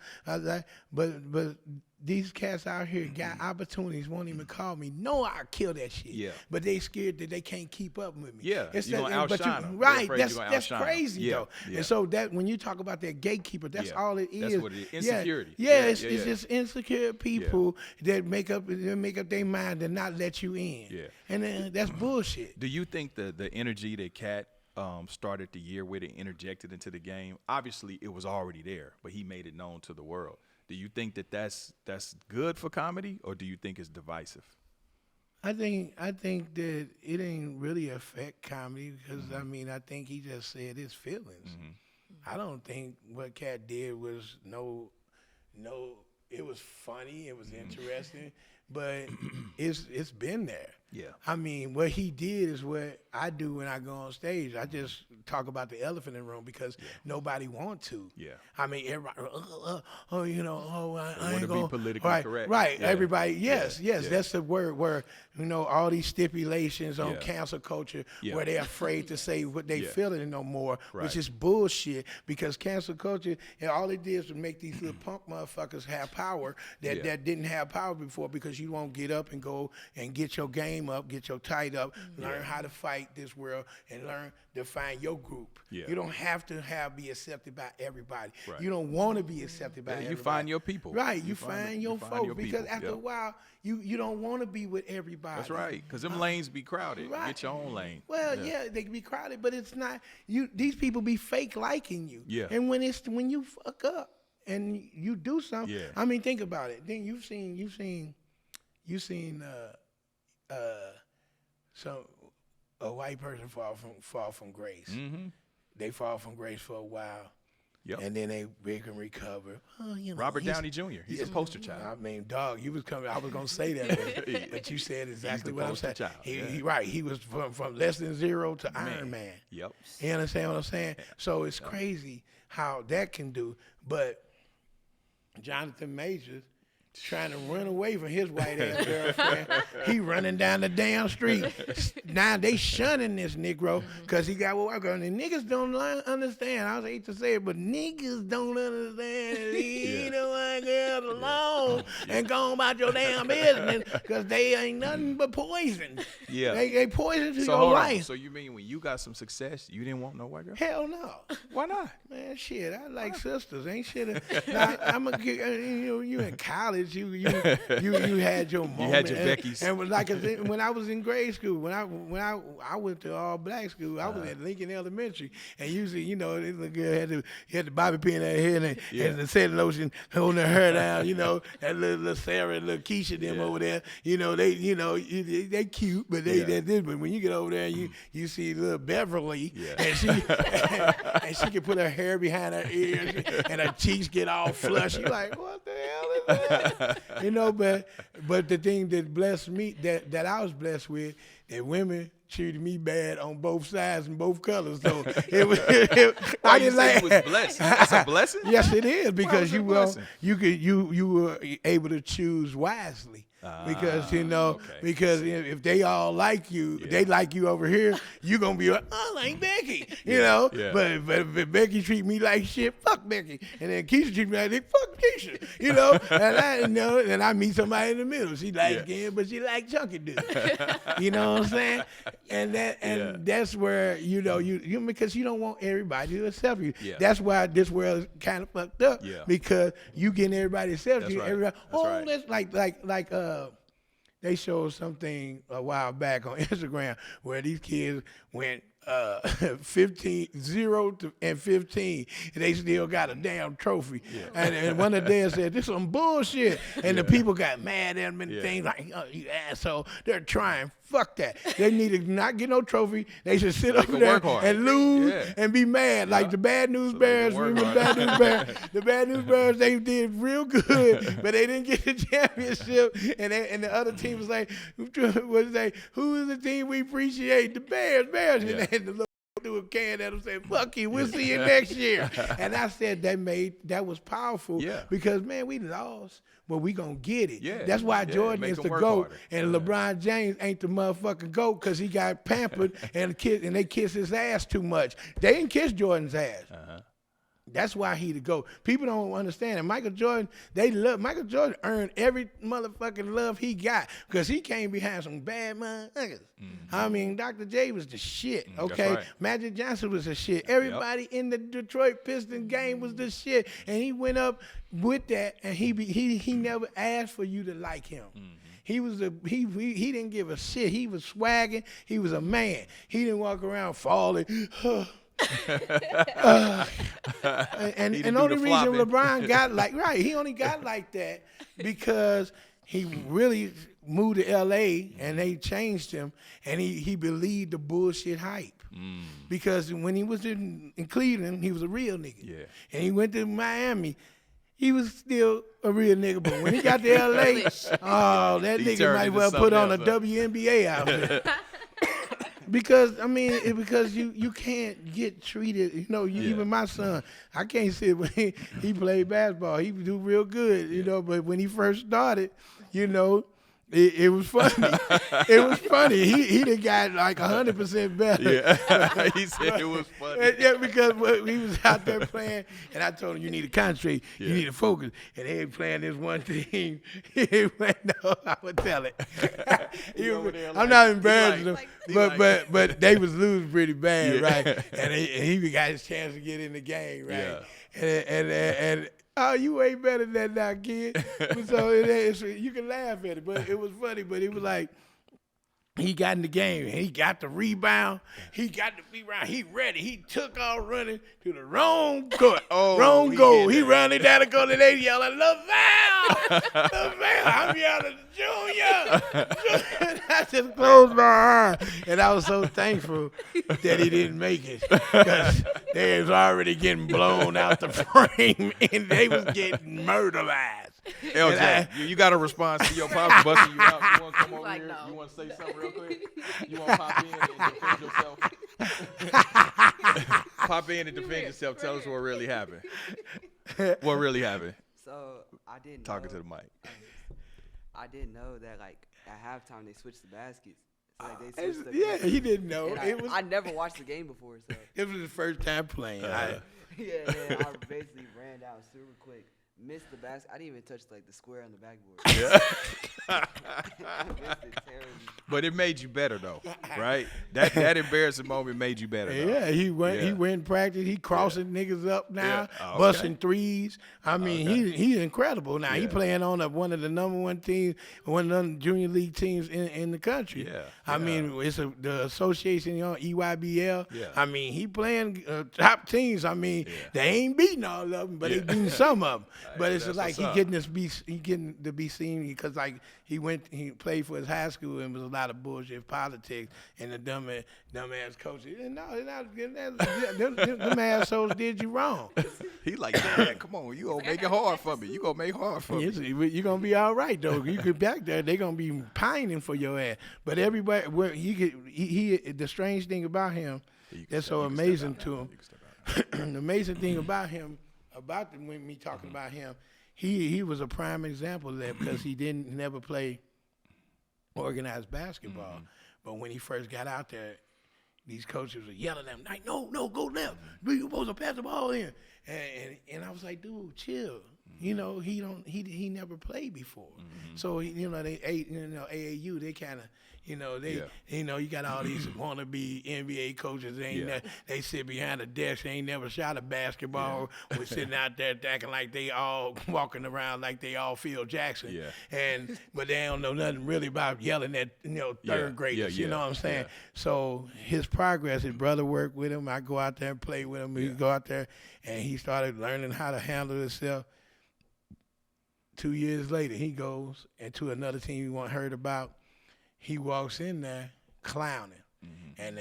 But these cats out here got opportunities, won't even call me. No, I'll kill that shit. But they scared that they can't keep up with me. You're gonna outshine them. Right, that's crazy though. And so that when you talk about that gatekeeper, that's all it is. That's what it is. Insecurity. It's just insecure people that make up their mind to not let you in. And then that's bullshit. Do you think the energy that Katt started the year with and interjected into the game, obviously it was already there, but he made it known to the world. Do you think that's good for comedy, or do you think it's divisive? I think that it ain't really affect comedy because I mean I think he just said his feelings. I don't think what Katt did was no. It was funny. It was interesting, but it's been there. Yeah. I mean, what he did is what I do when I go on stage. I just talk about the elephant in the room because nobody want to. Yeah. I mean, everybody, I want ain't to gonna, be politically right, correct. Right, Yeah. everybody, yes, Yeah. that's the word where, all these stipulations on Yeah. cancel culture Yeah. where they're afraid to say what they Yeah. feeling no more, Right. which is bullshit because cancel culture, all it did is to make these little punk motherfuckers have power that didn't have power before because you won't get up and go and get your game up, get your tight up, learn how to fight this world and learn to find your group. Yeah. You don't have to be accepted by everybody. Right. You don't want to be accepted by everybody. You find your people. Right, you find your folks because people. after a while, you don't want to be with everybody. That's right, because them lanes be crowded. Right. Get your own lane. Well, yeah, they can be crowded, but it's not you. These people be fake liking you. Yeah. And when you fuck up and you do something, Yeah. I mean, think about it. Then you've seen a white person fall from grace. Mm-hmm. They fall from grace for a while. Yep. And then they can recover. Robert Downey Jr. He's a poster child. I mean, dog, you was coming. I was gonna say that, but you said exactly what I'm saying. Child. He right. He was from less than zero to Iron Man. Yep. You understand what I'm saying? So it's crazy how that can do. But Jonathan Majors trying to run away from his white ass girlfriend. He running down the damn street. Now they shunning this Negro because he got what girl. And niggas don't understand. I hate to say it, but niggas don't understand. Leave the white girls alone and go on about your damn business because they ain't nothing but poison. Yeah. They poison to So your hold on. life. So you mean when you got some success, you didn't want no white girl? Hell no. Why not? Man, shit, I like sisters. Ain't shit. You in college, you had your moment. You had your Beckys. And like when I was in grade school, when I went to all black school, I was at Lincoln Elementary, and usually, this little girl had the bobby pin in her head and the set lotion holding her hair down. That little Sarah and little Keisha them over there. They cute, but but when you get over there, you see little Beverly, and she can put her hair behind her ears, and her cheeks get all flush. You like, what the hell is that? But the thing that blessed me, that I was blessed with, that women treated me bad on both sides and both colors. So I didn't like. You was blessed. That's a blessing. Yes, it is because you were able to choose wisely. Because because if they all like you, they like you over here, you gonna be like, I like Becky, But if Becky treat me like shit, fuck Becky, and then Keisha treat me like shit, fuck Keisha, and I meet somebody in the middle. She like skin, but she like chunky dude. You know what I'm saying? And that's where you because you don't want everybody to accept you. Yeah. That's why this world is kind of fucked up. Yeah. Because you getting everybody to accept you. Right. Everybody, that's like they showed something a while back on Instagram where these kids went 0 and 15, and they still got a damn trophy. Yeah. And one of them said, this is some bullshit. And the people got mad at them and things like, oh, you asshole. They're trying. Fuck that. They need to not get no trophy. They should sit over there and lose and be mad. Like the Bad News Bears. Remember the Bad News Bears? The Bad News Bears, they did real good, but they didn't get the championship. And the other team was like, who is the team we appreciate? The Bears. Yeah. And the little threw a can at him saying, fuck you, we'll see you next year. And I said that was powerful because, man, we lost, but we gonna get it. Yeah. That's why Jordan is the GOAT and LeBron James ain't the motherfucking GOAT because he got pampered and they kiss his ass too much. They didn't kiss Jordan's ass. Uh-huh. That's why he the GOAT. People don't understand it. Michael Jordan earned every motherfucking love he got because he came behind some bad motherfuckers. Mm-hmm. I mean, Dr. J was the shit, okay? Right. Magic Johnson was the shit. Everybody in the Detroit Pistons game was the shit. And he went up with that, and he never asked for you to like him. Mm-hmm. He didn't give a shit. He was swagging. He was a man. He didn't walk around falling. And the only reason LeBron got he only got like that because he really moved to LA and they changed him and he believed the bullshit hype. Because when he was in Cleveland, he was a real nigga. Yeah. And he went to Miami he was still a real nigga. But when he got to L.A., oh, that He nigga turned might into well put on a something else, WNBA outfit. Because, I mean, because you can't get treated, even my son, I can't say when he played basketball, he would do real good, but when he first started, it was funny. It was funny. He done got like 100% better. Yeah, he said it was funny. Yeah, because he was out there playing, and I told him, you need to concentrate, you need to focus. And they playing this one team. He went, no, I would tell it. I'm not embarrassing him, but they was losing pretty bad, right? And he got his chance to get in the game, right? And oh, you way better than that now, kid. So you can laugh at it, but it was funny. But it was like he got in the game. He got the rebound. He got the rebound. He ready. He took off running to the wrong court. Wrong goal. He running down the court and they yelling, Lavell! Lavell! I'm yelling, Junior! I just closed my eyes. And I was so thankful that he didn't make it. Because they was already getting blown out the frame and they was getting murderized. LJ, you got a response to your pops busting you out. You want to come over here? No. You want to say something real quick? You want to pop in and defend yourself? Pop in and defend yourself. Tell us what really happened. What really happened? So I didn't Talking know, to the mic. I didn't know that like at halftime they switched the baskets. So, like, they switched the Yeah, he didn't know. and I never watched the game before, so It was his first time playing. I basically ran down super quick. Missed the basket. I didn't even touch like the square on the backboard. Yeah. I missed it terribly. But it made you better though, right? That embarrassing moment made you better. Though. Yeah, he went. Yeah. He went in practice. He crossing niggas up now, Yeah. Oh, okay. busting threes. I mean, Okay. he's incredible now. He Yeah. playing on one of the number one teams, one of the junior league teams in the country. Yeah. I mean, it's the association, EYBL. Yeah. I mean, he playing top teams. I mean, they ain't beating all of them, but they beating some of them. But it's that's like what's he up. getting to be seen because like he played for his high school and was a lot of bullshit politics and the dumbass coaches. And no, them assholes did you wrong. He like, Dad, come on, you gonna make it hard for me. You gonna make it hard for me. You're gonna be all right though. You get back there, they gonna be pining for your ass. But everybody, the strange thing about him, that's so amazing to him. The amazing thing about him, when me talking about him, he was a prime example of that because he never play organized basketball. But when he first got out there, these coaches were yelling at him, like, no, go left. You're supposed to pass the ball in. And I was like, dude, chill. He never played before. So AAU, they kind of, you got all these wannabe NBA coaches. They sit behind a desk. They ain't never shot a basketball. We're sitting out there acting like they all walking around like they all Phil Jackson. But they don't know nothing really about yelling at third graders. You know what I'm saying? So his progress, his brother worked with him. I go out there and play with him. He go out there and he started learning how to handle himself. 2 years later, he goes into another team he wasn't heard about. He walks in there clowning. And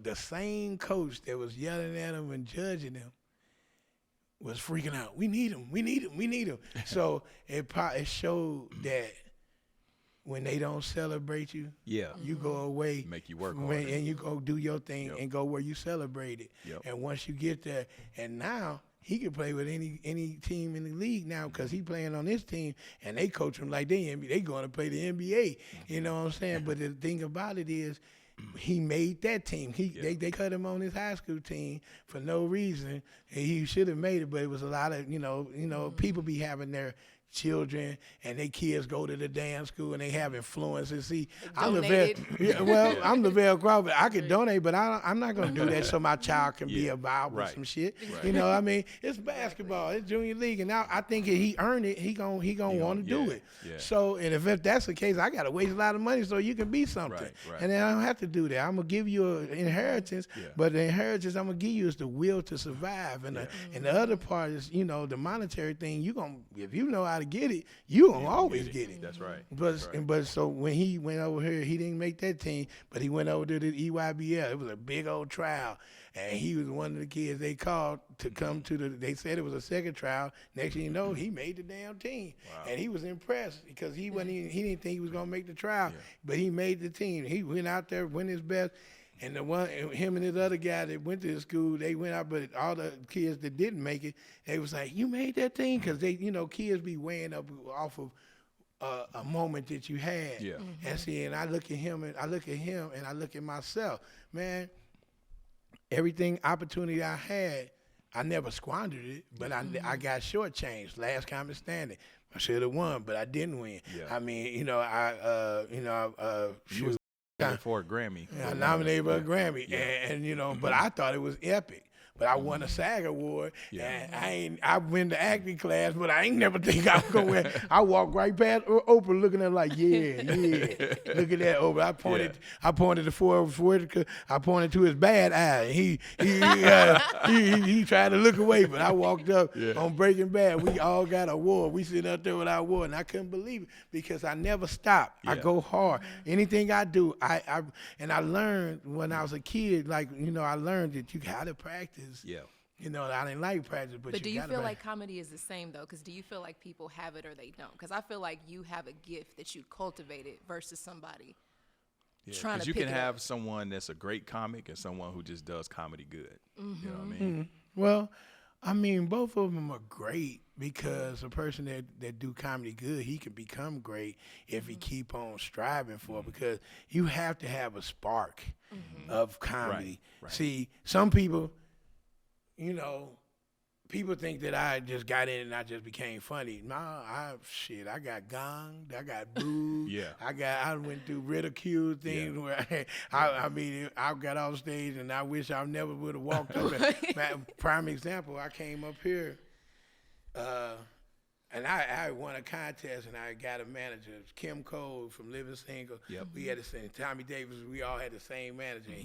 the same coach that was yelling at him and judging him was freaking out. We need him. So it showed that when they don't celebrate you, you go away. Make you work harder. And you go do your thing and go where you celebrate it. And once you get there, and now he can play with any team in the league now because he playing on this team and they coach him like they going to play the NBA. You know what I'm saying? But the thing about it is he made that team. They cut him on his high school team for no reason. And he should have made it, but it was a lot of, people be having their children and their kids go to the dance school and they have influences. See, I'm Lavell Crawford. I could donate, but I'm not going to do that so my child can be involved with some shit. You know what I mean? It's basketball. It's junior league. And now I think if he earned it, he gonna want to do it. So, and if that's the case, I got to waste a lot of money so you can be something. And then I don't have to do that. I'm going to give you an inheritance, but the inheritance I'm going to give you is the will to survive. And the other part is, the monetary thing. If you know how to to get it, you don't always get it. That's right. But so when he went over here, he didn't make that team, but he went over to the EYBL. It was a big old trial, and he was one of the kids they called to come to the. They said it was a second trial. Next thing you know, he made the damn team, and he was impressed because he didn't think he was gonna make the trial, but he made the team. He went out there, went his best. And him and his other guy that went to the school, they went out, but all the kids that didn't make it, they was like, "You made that team," because they, kids be weighing up off of a moment that you had. Yeah. And see, and I look at him, and I look at myself, man. Everything opportunity I had, I never squandered it, but I got shortchanged. Last comic standing. I should have won, but I didn't win. Yeah. I mean, You was for a Grammy. I nominated for a Grammy, and but I thought it was epic. But I won a SAG award, and I went to acting class, but I ain't never think I was gonna win. I walked right past Oprah, looking at her like, yeah, look at that Oprah. I pointed I pointed to his bad eye. He tried to look away, but I walked up on Breaking Bad. We all got an award. We sitting up there with our award, and I couldn't believe it because I never stop. I go hard. Anything I do, I learned when I was a kid, I learned that you gotta practice. Yeah. I didn't like practice, but do you feel practice. like comedy is the same, though? Because do you feel like people have it or they don't? Because I feel like you have a gift that you cultivated versus somebody trying to you pick can it have up. someone that's a great comic and someone who just does comedy good. You know what I mean? Well, I mean, both of them are great because a person that do comedy good, he can become great if he keep on striving for it, because you have to have a spark of comedy. Right. See, some people, people think that I just got in and I just became funny. No, I got gonged, I got booed. I went through ridicule things where I got off stage and I wish I never would have walked up there. Prime example, I came up here and I won a contest and I got a manager, Kim Cole from Living Single. We had the same, Tommy Davis, we all had the same manager. And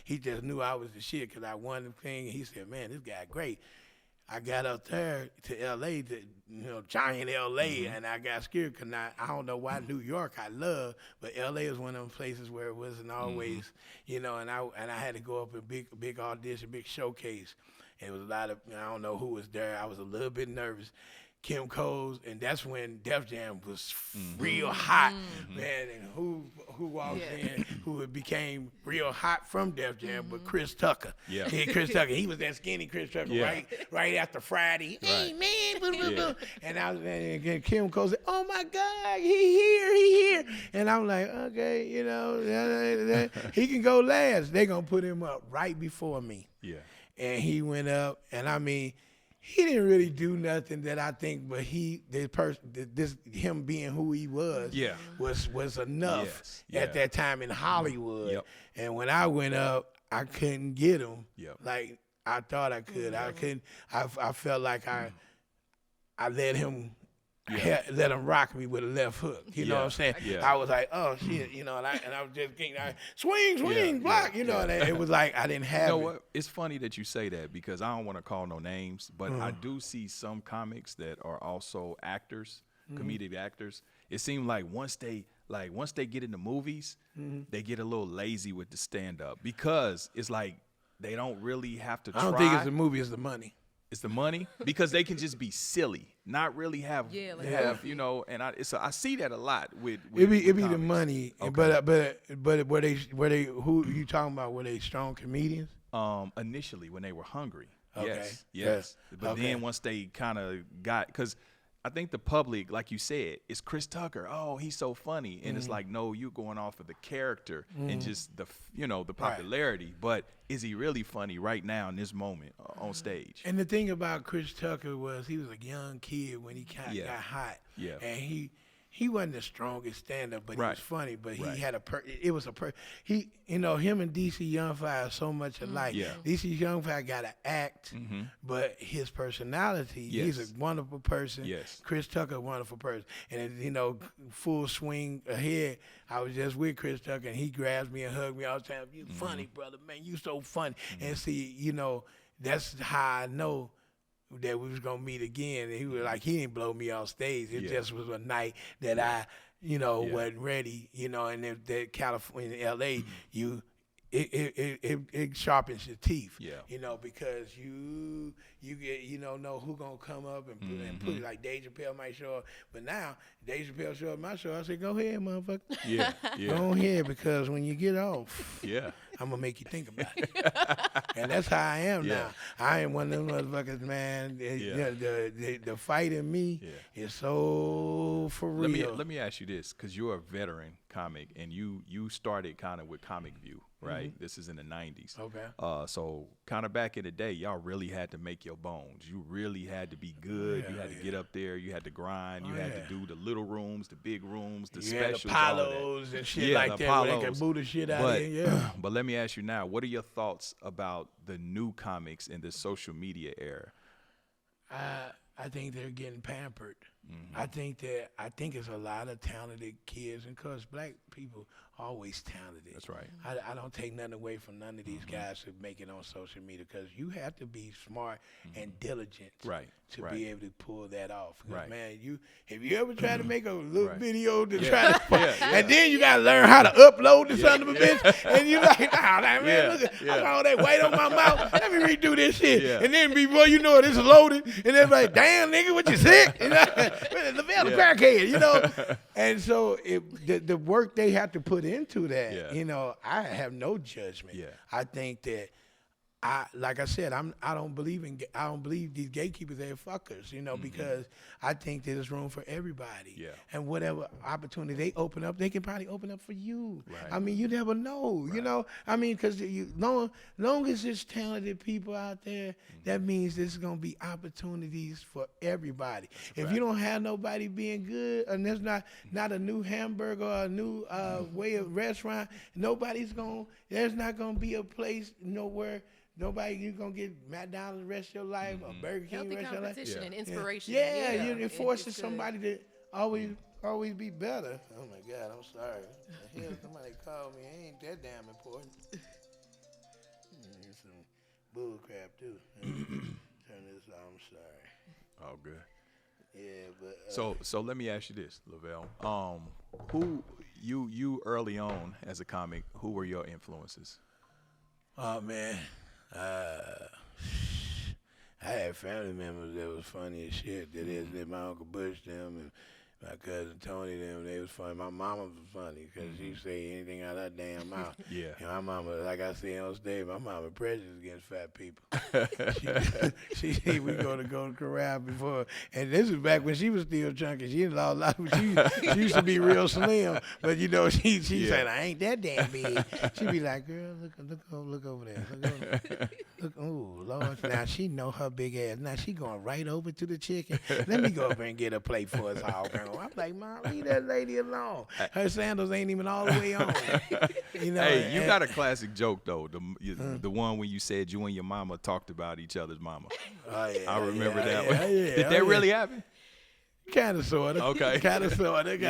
he just knew I was the shit because I won the thing. And he said, man, this guy great. I got up there to L.A., giant L.A., and I got scared because I don't know why New York I love, but L.A. is one of them places where it wasn't always, and I had to go up a big audition, big showcase. And it was a lot of, I don't know who was there. I was a little bit nervous. Kim Coles, and that's when Def Jam was real hot, man. And who walked in, who became real hot from Def Jam, but Chris Tucker. Chris Tucker. He was that skinny Chris Tucker right after Friday. Hey man, blah, blah, blah. And Kim Coles said, "Oh my God, he here." And I'm like, okay, he can go last. They gonna put him up right before me. And he went up, and I mean, he didn't really do nothing that I think, but him being who he was enough at that time in Hollywood. And when I went up, I couldn't get him like I thought I could. I couldn't. I felt like I let him. Let him rock me with a left hook. You know what I'm saying? I was like, oh shit, and I was just getting swing, block, and it was like I didn't have it. What? It's funny that you say that because I don't want to call no names, but I do see some comics that are also actors, comedic actors. It seems like once they get into movies, they get a little lazy with the stand up because it's like they don't really have to try. I don't think it's the movie, it's the money. It's the money because they can just be silly, not really have and I see that a lot with it be the comics. money, but who you talking about? Were they strong comedians? Initially when they were hungry, Okay. yes. But then once they kind of got, because I think the public, like you said, is Chris Tucker. Oh, he's so funny, and it's like, no, you're going off of the character and just the popularity. But is he really funny right now in this moment on stage? And the thing about Chris Tucker was he was a young kid when he got hot. And he wasn't the strongest stand-up, but he was funny. But he had him and DC Young Fly are so much alike. DC Young Fly got to act, but his personality, he's a wonderful person. Chris Tucker, a wonderful person. And, full swing ahead, I was just with Chris Tucker, and he grabs me and hugs me all the time. You funny, brother, man. You so funny. And see, that's how I know that we was gonna meet again, and he was like, he didn't blow me off stage. It just was a night that I, wasn't ready, and if that California, LA, it sharpens your teeth, because you get, know who gonna come up and put it, like Dave Chappelle might show up, but now Dave Chappelle show up my show, I said, go ahead, motherfucker. Go ahead, because when you get off, I'm gonna make you think about it. And that's how I am now. I ain't one of them motherfuckers, man. The fight in me is so for real. Let me ask you this, because you're a veteran comic, and you started kind of with ComicView, right? This is in the 90s. Okay. So kind of back in the day, y'all really had to make your bones. You really had to be good. You had to get up there. You had to grind. You had to do the little rooms, the big rooms, the specials, the Apollos and shit like that, where they can boo the shit out of it. But let me ask you now, what are your thoughts about the new comics in the social media era? I think they're getting pampered. I think it's a lot of talented kids, and because black people always talented. That's right. I don't take nothing away from none of these guys who make it on social media, because you have to be smart and diligent to be able to pull that off. Man, if you ever try to make a little video to try to, and then you gotta learn how to upload the son of a bitch, and you like, man, look at I got all that weight on my mouth. Let me redo this shit, and then before you know it, it's loaded, and everybody, damn nigga, what you sick? Lavell the crackhead, And so the work they have to put into that, I have no judgment. I think that like I said, I don't believe these gatekeepers, they're fuckers, because I think there's room for everybody. And whatever opportunity they open up, they can probably open up for you. I mean, you never know, I mean, because long as there's talented people out there, that means there's going to be opportunities for everybody. If you don't have nobody being good, and there's not a new hamburger or a new way of restaurant, there's not going to be a place, where nobody, you gonna get McDonald's the rest of your life, or Burger King the rest of your life. Healthy competition and inspiration. You're forcing somebody to always be better. Oh my God, I'm sorry. Hell, somebody called me. It ain't that damn important. Some bull crap too. Turn this off. I'm sorry. Oh, good. Yeah, but so let me ask you this, Lavell. Who you early on as a comic? Who were your influences? Oh man. I had family members that was funny as shit. That my Uncle Bush them and my cousin Tony them, they was funny. My mama was funny because she say anything out of her damn mouth. My mama, like I said on stage, my mama prejudiced against fat people. she we go to corral before, and this was back when she was still chunky. She didn't lost a lot. She used to be real slim, but she said, I ain't that damn big. She be like, girl, look over there. Look, oh Lord. Now she know her big ass. Now she going right over to the chicken. Let me go over and get a plate for us all. I'm like, Mom, leave that lady alone. Her sandals ain't even all the way on. Hey, you got a classic joke though. The one when you said you and your mama talked about each other's mama. Oh, yeah, I remember that one. Yeah, Did that really happen? Kind of, sort of. Okay. Kind of, sort of. But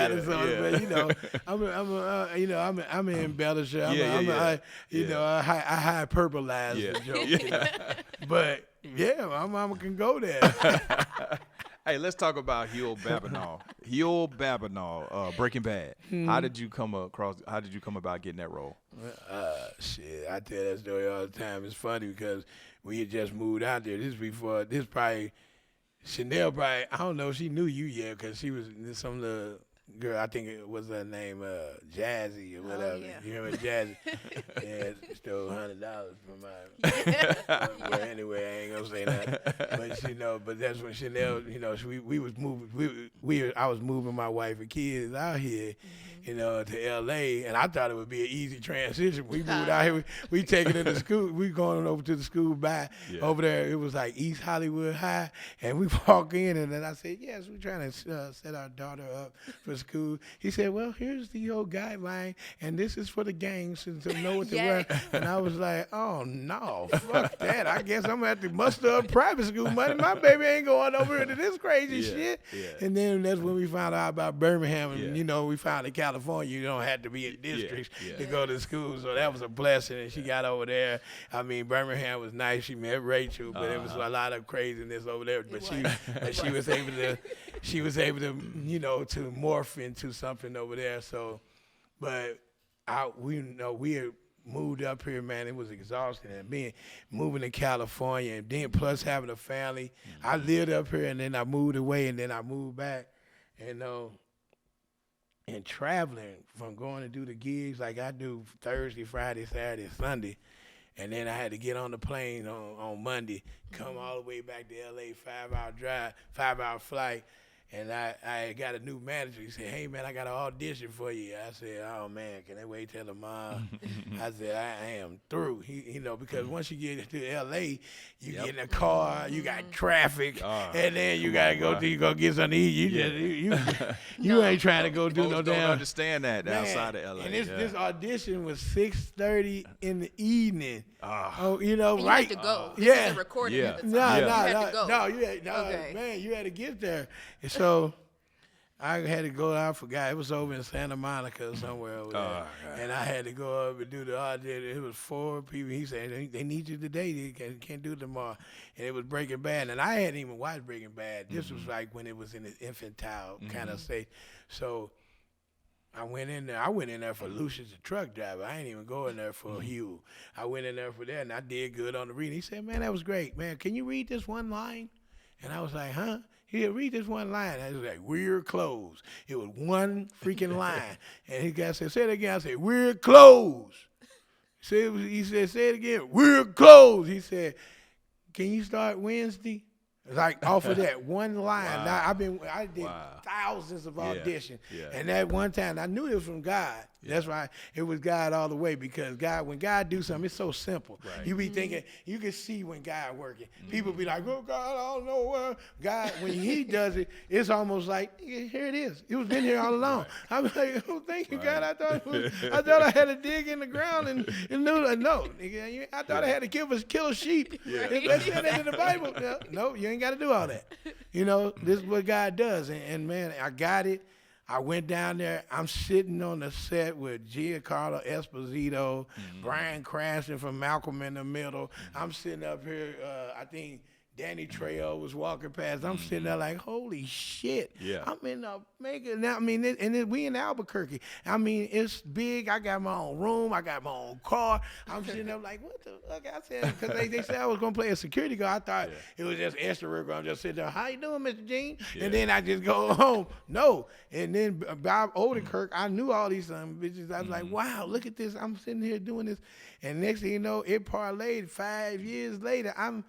I'm an embellisher. I hyperbolize the joke. But yeah, my mama can go there. Hey, let's talk about Huell Babineaux. Huell Babineaux, Breaking Bad. How did you come about getting that role? Shit, I tell that story all the time. It's funny because we had just moved out there. This probably, Chanel probably, I don't know if she knew you yet because she was some of the girl, I think it was her name, Jazzy or whatever. You remember Jazzy? Stole $100 from my. Well, anyway, I ain't gonna say that. But that's when Chanel, we was moving. I was moving my wife and kids out here, to L.A. and I thought it would be an easy transition. We moved out here. We taking it to school. We going over to the school over there. It was like East Hollywood High, and we walk in, and then I said, yes, we're trying to set our daughter up for school. He said, well, here's the old guideline, and this is for the gangs to know what to wear. And I was like, oh, no, fuck that. I guess I'm going to have to muster up private school money. My baby ain't going over into this crazy shit. And then that's when we found out about Birmingham, and, we found the California. California, you don't have to be in districts yeah. to go to school. So that was a blessing. And she got over there. I mean, Birmingham was nice. She met Rachel, but it was a lot of craziness over there. But she was able to, you know, to morph into something over there. So, but we had moved up here, man. It was exhausting. And moving to California, and then plus having a family. I lived up here, and then I moved away, and then I moved back. And traveling from going to do the gigs like I do Thursday, Friday, Saturday, Sunday, and then I had to get on the plane on Monday, come all the way back to L.A., 5-hour drive, 5-hour flight. And I got a new manager. He said, hey, man, I got an audition for you. I said, oh, man, can I wait till tomorrow? I said, I am through. Because once you get to L.A., you get in a car, you got traffic, and then you got to go get something to eat. You ain't trying to go do no damn. Don't understand that outside of L.A. And this audition was 6:30 in the evening. And right? You had to go. This isn't recording at the time. You had to go. Man, you had to get there. And so I had to go. I forgot it was over in Santa Monica somewhere over there, and I had to go up and do the audition. It was 4 people. He said they need you today. They can't do it tomorrow. And it was Breaking Bad, and I hadn't even watched Breaking Bad. This was like when it was in its infantile kind of state. So I went in there. I went in there for Lucius, the truck driver. I ain't even go in there for Huell. I went in there for that, and I did good on the reading. He said, man, that was great. Man, can you read this one line? And I was like, huh? He said, read this one line. I was like, we're closed. It was one freaking line. And he guy said, say it again. I said, we're closed. He said, say it again. We're closed. He said, can you start Wednesday? Like off of that one line. Wow. Now, I did thousands of auditions. Yeah. And that one time, I knew it was from God. Yeah. That's why it was God all the way, because when God do something, it's so simple. Right. You be thinking, you can see when God working. People be like, oh, God, I don't know where. God, when he does it, it's almost like, here it is. It was been here all along. Right. I'm like, oh, thank you, God. I thought I had to dig in the ground and no, nigga, I thought I had to kill a sheep. Yeah. They said that in the Bible. No, you ain't got to do all that. This is what God does. And man, I got it. I went down there. I'm sitting on the set with Giancarlo Esposito, Bryan Cranston from Malcolm in the Middle. I'm sitting up here. I think Danny Trejo was walking past. I'm sitting there like, holy shit. Yeah. I'm in a mega. Now, I mean, we in Albuquerque. I mean, it's big. I got my own room. I got my own car. I'm sitting there like, what the fuck? I said, because they said I was going to play a security guard. I thought it was just extra work. I'm just sitting there, how you doing, Mr. Jean? Yeah. And then I just go home. No. And then Bob Odenkirk, I knew all these bitches. I was like, wow, look at this. I'm sitting here doing this. And next thing you know, it parlayed. 5 years later, I'm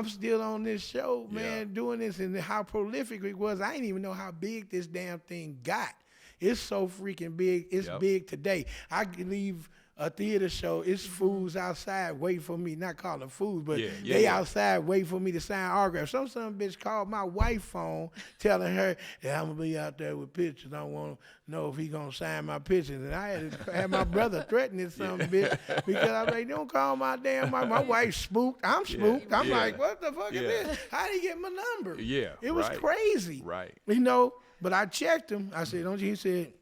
still on this show, man, doing this, and how prolific it was. I didn't even know how big this damn thing got. It's so freaking big. It's big today. I can leave a theater show. It's fools outside waiting for me. Not calling them fools, but they outside waiting for me to sign autographs. Some bitch called my wife's phone telling her that I'm going to be out there with pictures. I don't want to know if he going to sign my pictures. And I had to have my brother threatening some bitch because I was like, don't call my damn wife. My wife's spooked. I'm spooked. I'm like, what the fuck is this? How did he get my number? Yeah. It was crazy. Right. But I checked him. I said, don't you? He said,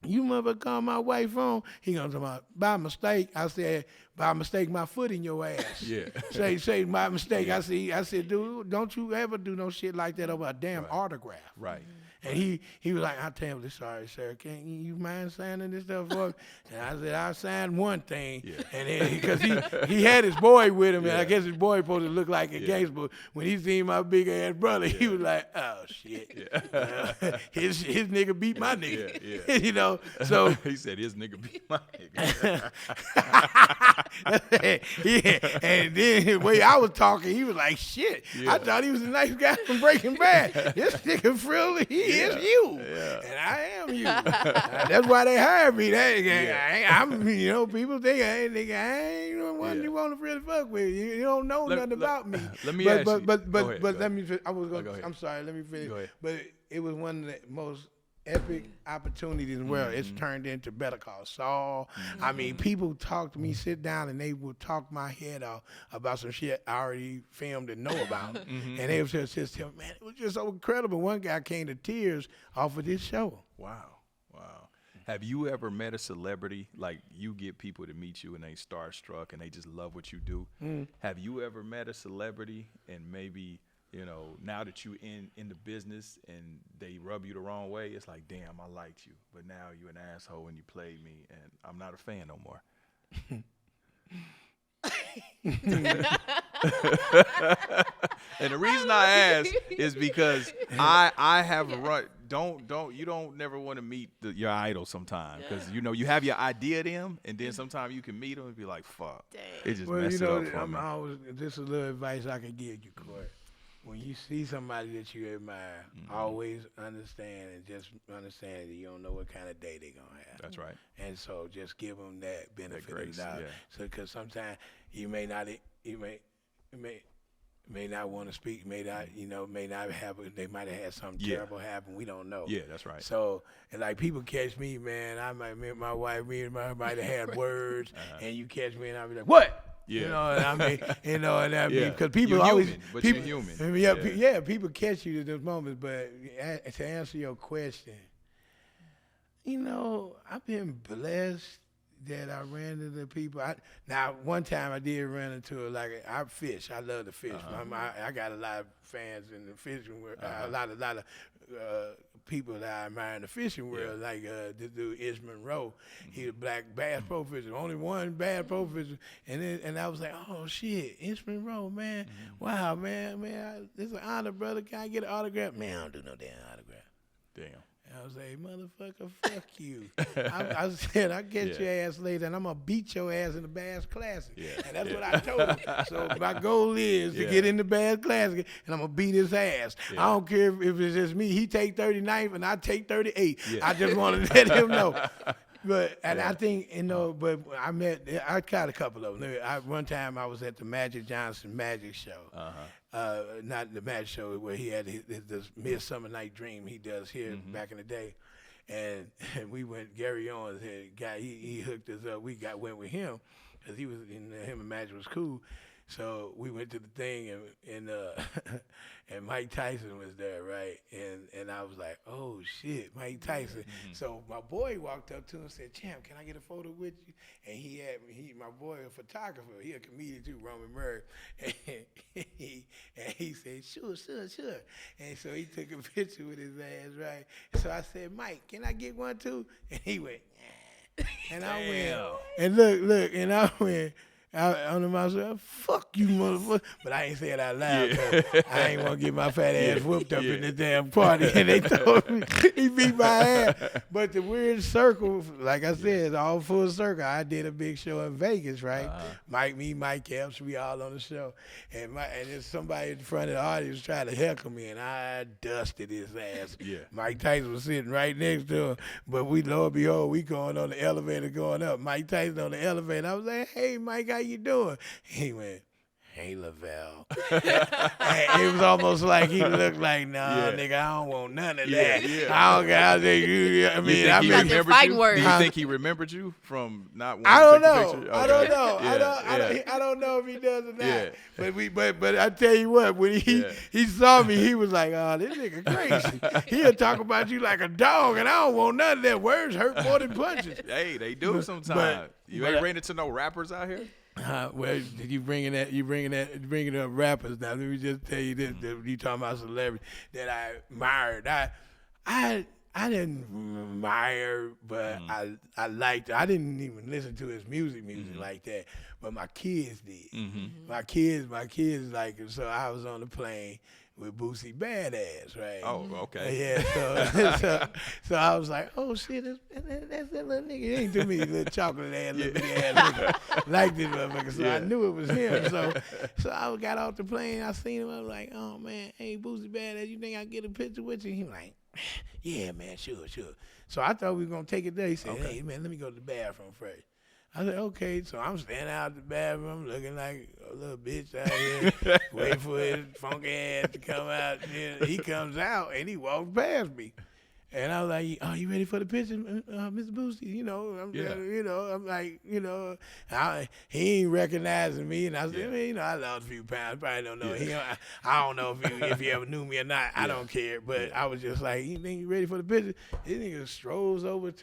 you mother call my wife phone. He gonna talk about by mistake. I said, by mistake, my foot in your ass. Yeah. say by mistake. I said, dude, don't you ever do no shit like that over a damn autograph. Right. And he was like, I'm terribly sorry, sir. Can you mind signing this stuff for me? And I said, I signed one thing. Yeah. And then, because he had his boy with him, and I guess his boy supposed to look like a gangster. But when he seen my big ass brother, he was like, oh shit. Yeah. His nigga beat my nigga. Yeah. So he said his nigga beat my nigga. And then the way I was talking, he was like, shit. I thought he was a nice guy from Breaking Bad. This nigga Frilly, he is you. Yeah. And I am you. That's why they hired me. People think I ain't the one you want to really fuck with. You don't know nothing about me. Let me ask you. But let me finish. I'm sorry, let me finish. Go ahead. But it was one of the most epic opportunities in the world. It's turned into Better Call Saul. I mean, people talk to me, sit down, and they will talk my head off about some shit I already filmed and know about. And they was just tell me, man, it was just so incredible. One guy came to tears off of this show. Wow. Have you ever met a celebrity, like you get people to meet you and they starstruck and they just love what you do? Have you ever met a celebrity and maybe, you know, now that you in the business and they rub you the wrong way, it's like, damn, I liked you, but now you an asshole and you played me and I'm not a fan no more. And the reason I ask is because I have a run. You don't never want to meet your idol sometimes because you know you have your idea of them and then sometimes you can meet them and be like, fuck, it just messed it up for me. This is a little advice I can give you, Court. When you see somebody that you admire, always understand and just understand that you don't know what kind of day they're going to have. That's right. And so just give them that benefit grace, of the doubt. yeah. So because sometimes you may not want to speak, may not have, they might have had something terrible happen. We don't know. Yeah, that's right. So, and like people catch me, man, my wife, me and my might have had words, and you catch me and I'll be like, what? Yeah. You know, and I mean, because people you're always, human, but people, you're human. People catch you at those moments. But to answer your question, you know, I've been blessed that I ran into people. Now, one time I did run into I fish. I love to fish. I got a lot of fans in the fishing world. A lot of people that I admire in the fishing world, like this dude Ishman Rowe. He's a black bass pro fisher, only one bass pro fisher. And I was like, oh shit, Ishman Rowe, man. Wow, man, this is an honor, brother. Can I get an autograph? Man, I don't do no damn autograph. Damn. I was like, motherfucker, fuck you. I said, I'll get your ass later, and I'm going to beat your ass in the Bass Classic. Yeah. And that's what I told him. So my goal is to get in the Bass Classic, and I'm going to beat his ass. Yeah. I don't care if it's just me. He take 39th, and I take 38. Yeah. I just want to let him know. But I think, you know, but I caught a couple of them. One time I was at the Magic Johnson Magic Show. Not the Magic Show where he had this Midsummer Night Dream he does here back in the day. And we went, Gary Owens, he hooked us up. We went with him because him and Magic was cool. So we went to the thing and Mike Tyson was there, right? And I was like, oh shit, Mike Tyson. So my boy walked up to him and said, Champ, can I get a photo with you? And my boy, a photographer, he a comedian too, Roman Murray. And he said, sure. And so he took a picture with his ass, right? So I said, Mike, can I get one too? And he went, yeah. And I went, and look, and I went, on to myself, fuck you, motherfucker. But I ain't say it out loud. I ain't want to get my fat ass whooped up in the damn party. And they told me he beat my ass. But the weird circle, like I said, it's all full circle. I did a big show in Vegas, right? Mike Epps, we all on the show. And there's somebody in front of the audience trying to heckle me, and I dusted his ass. Yeah. Mike Tyson was sitting right next to him. But lo and behold, we going on the elevator going up. Mike Tyson on the elevator. I was like, hey, Mike, how you doing? He went, hey, Lavell. It was almost like he looked like, nigga, I don't want none of that. Yeah. I don't got you. I mean, Do you think he remembered you from not wanting to take the picture? I don't know. I don't know if he does or not. Yeah. But I tell you what, when he saw me, he was like, oh, this nigga crazy. He'll talk about you like a dog, and I don't want none of that. Words hurt more than punches. Hey, they do sometimes. You ain't ran into no rappers out here? Well, you bringing up rappers now. Let me just tell you this: you talking about celebrities that I admired. I didn't admire, but I liked. I didn't even listen to his music like that. But my kids did. My kids like it. So I was on the plane with Boosie Badass, right? Oh, okay. Yeah, so I was like, oh shit, that's that little nigga. He ain't to me, little chocolate ass, little bitty ass nigga, like this motherfucker. So I knew it was him. So I got off the plane, I seen him, I was like, oh man, hey Boosie Badass, you think I can get a picture with you? He was like, yeah man, sure. So I thought we were gonna take it there. He said, hey man, let me go to the bathroom first. I said, okay. So I'm standing out the bathroom looking like a little bitch out here, waiting for his funky ass to come out. Then he comes out, and he walks past me. And I was like, "Are you ready for the picture, Mr. Boosie?" You know, I'm like, he ain't recognizing me, and I said, I lost a few pounds. Probably don't know. I don't know if he ever knew me or not. I don't care. But I was just like, "You think you ready for the picture?" This nigga strolls over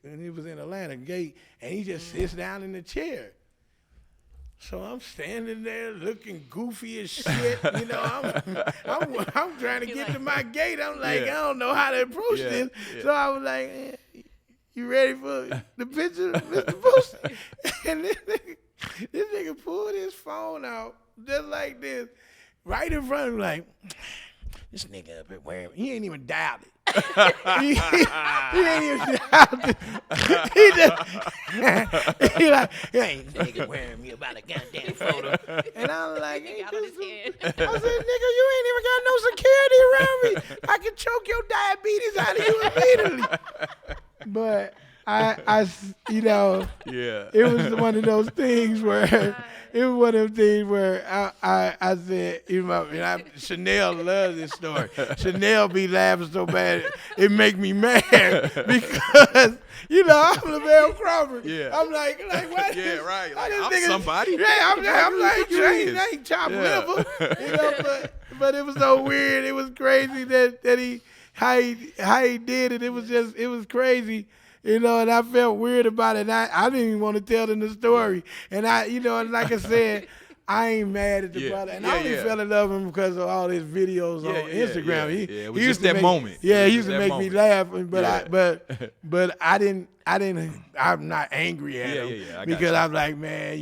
and he was in Atlanta gate, and he just sits down in the chair. So I'm standing there looking goofy as shit. I'm trying to get to my gate. I'm like, I don't know how to approach this. Yeah. So I was like, you ready for the picture, Mr. Boosie? And this nigga pulled his phone out just like this, right in front of me, like, this nigga up here wearing, he ain't even dialed it. he ain't even dialed it. He like, ain't nigga wearing me about a goddamn photo. And I'm like, I said, nigga, you ain't even got no security around me. I can choke your diabetes out of you immediately. But it was one of those things where I said, Chanel loves this story. Chanel be laughing so bad it make me mad because I'm Lavell Crawford. Yeah. I'm like what? Yeah, right. Like, I'm somebody. Yeah, I'm like you ain't chopped liver. But it was so weird. It was crazy that he how he did it. It was crazy. And I felt weird about it. And I didn't even want to tell them the story. And like I said, I ain't mad at the brother. And I only fell in love with him because of all his videos on Instagram. It was just that moment. Yeah, he used to make me laugh. But I'm not angry at him because I'm like, man,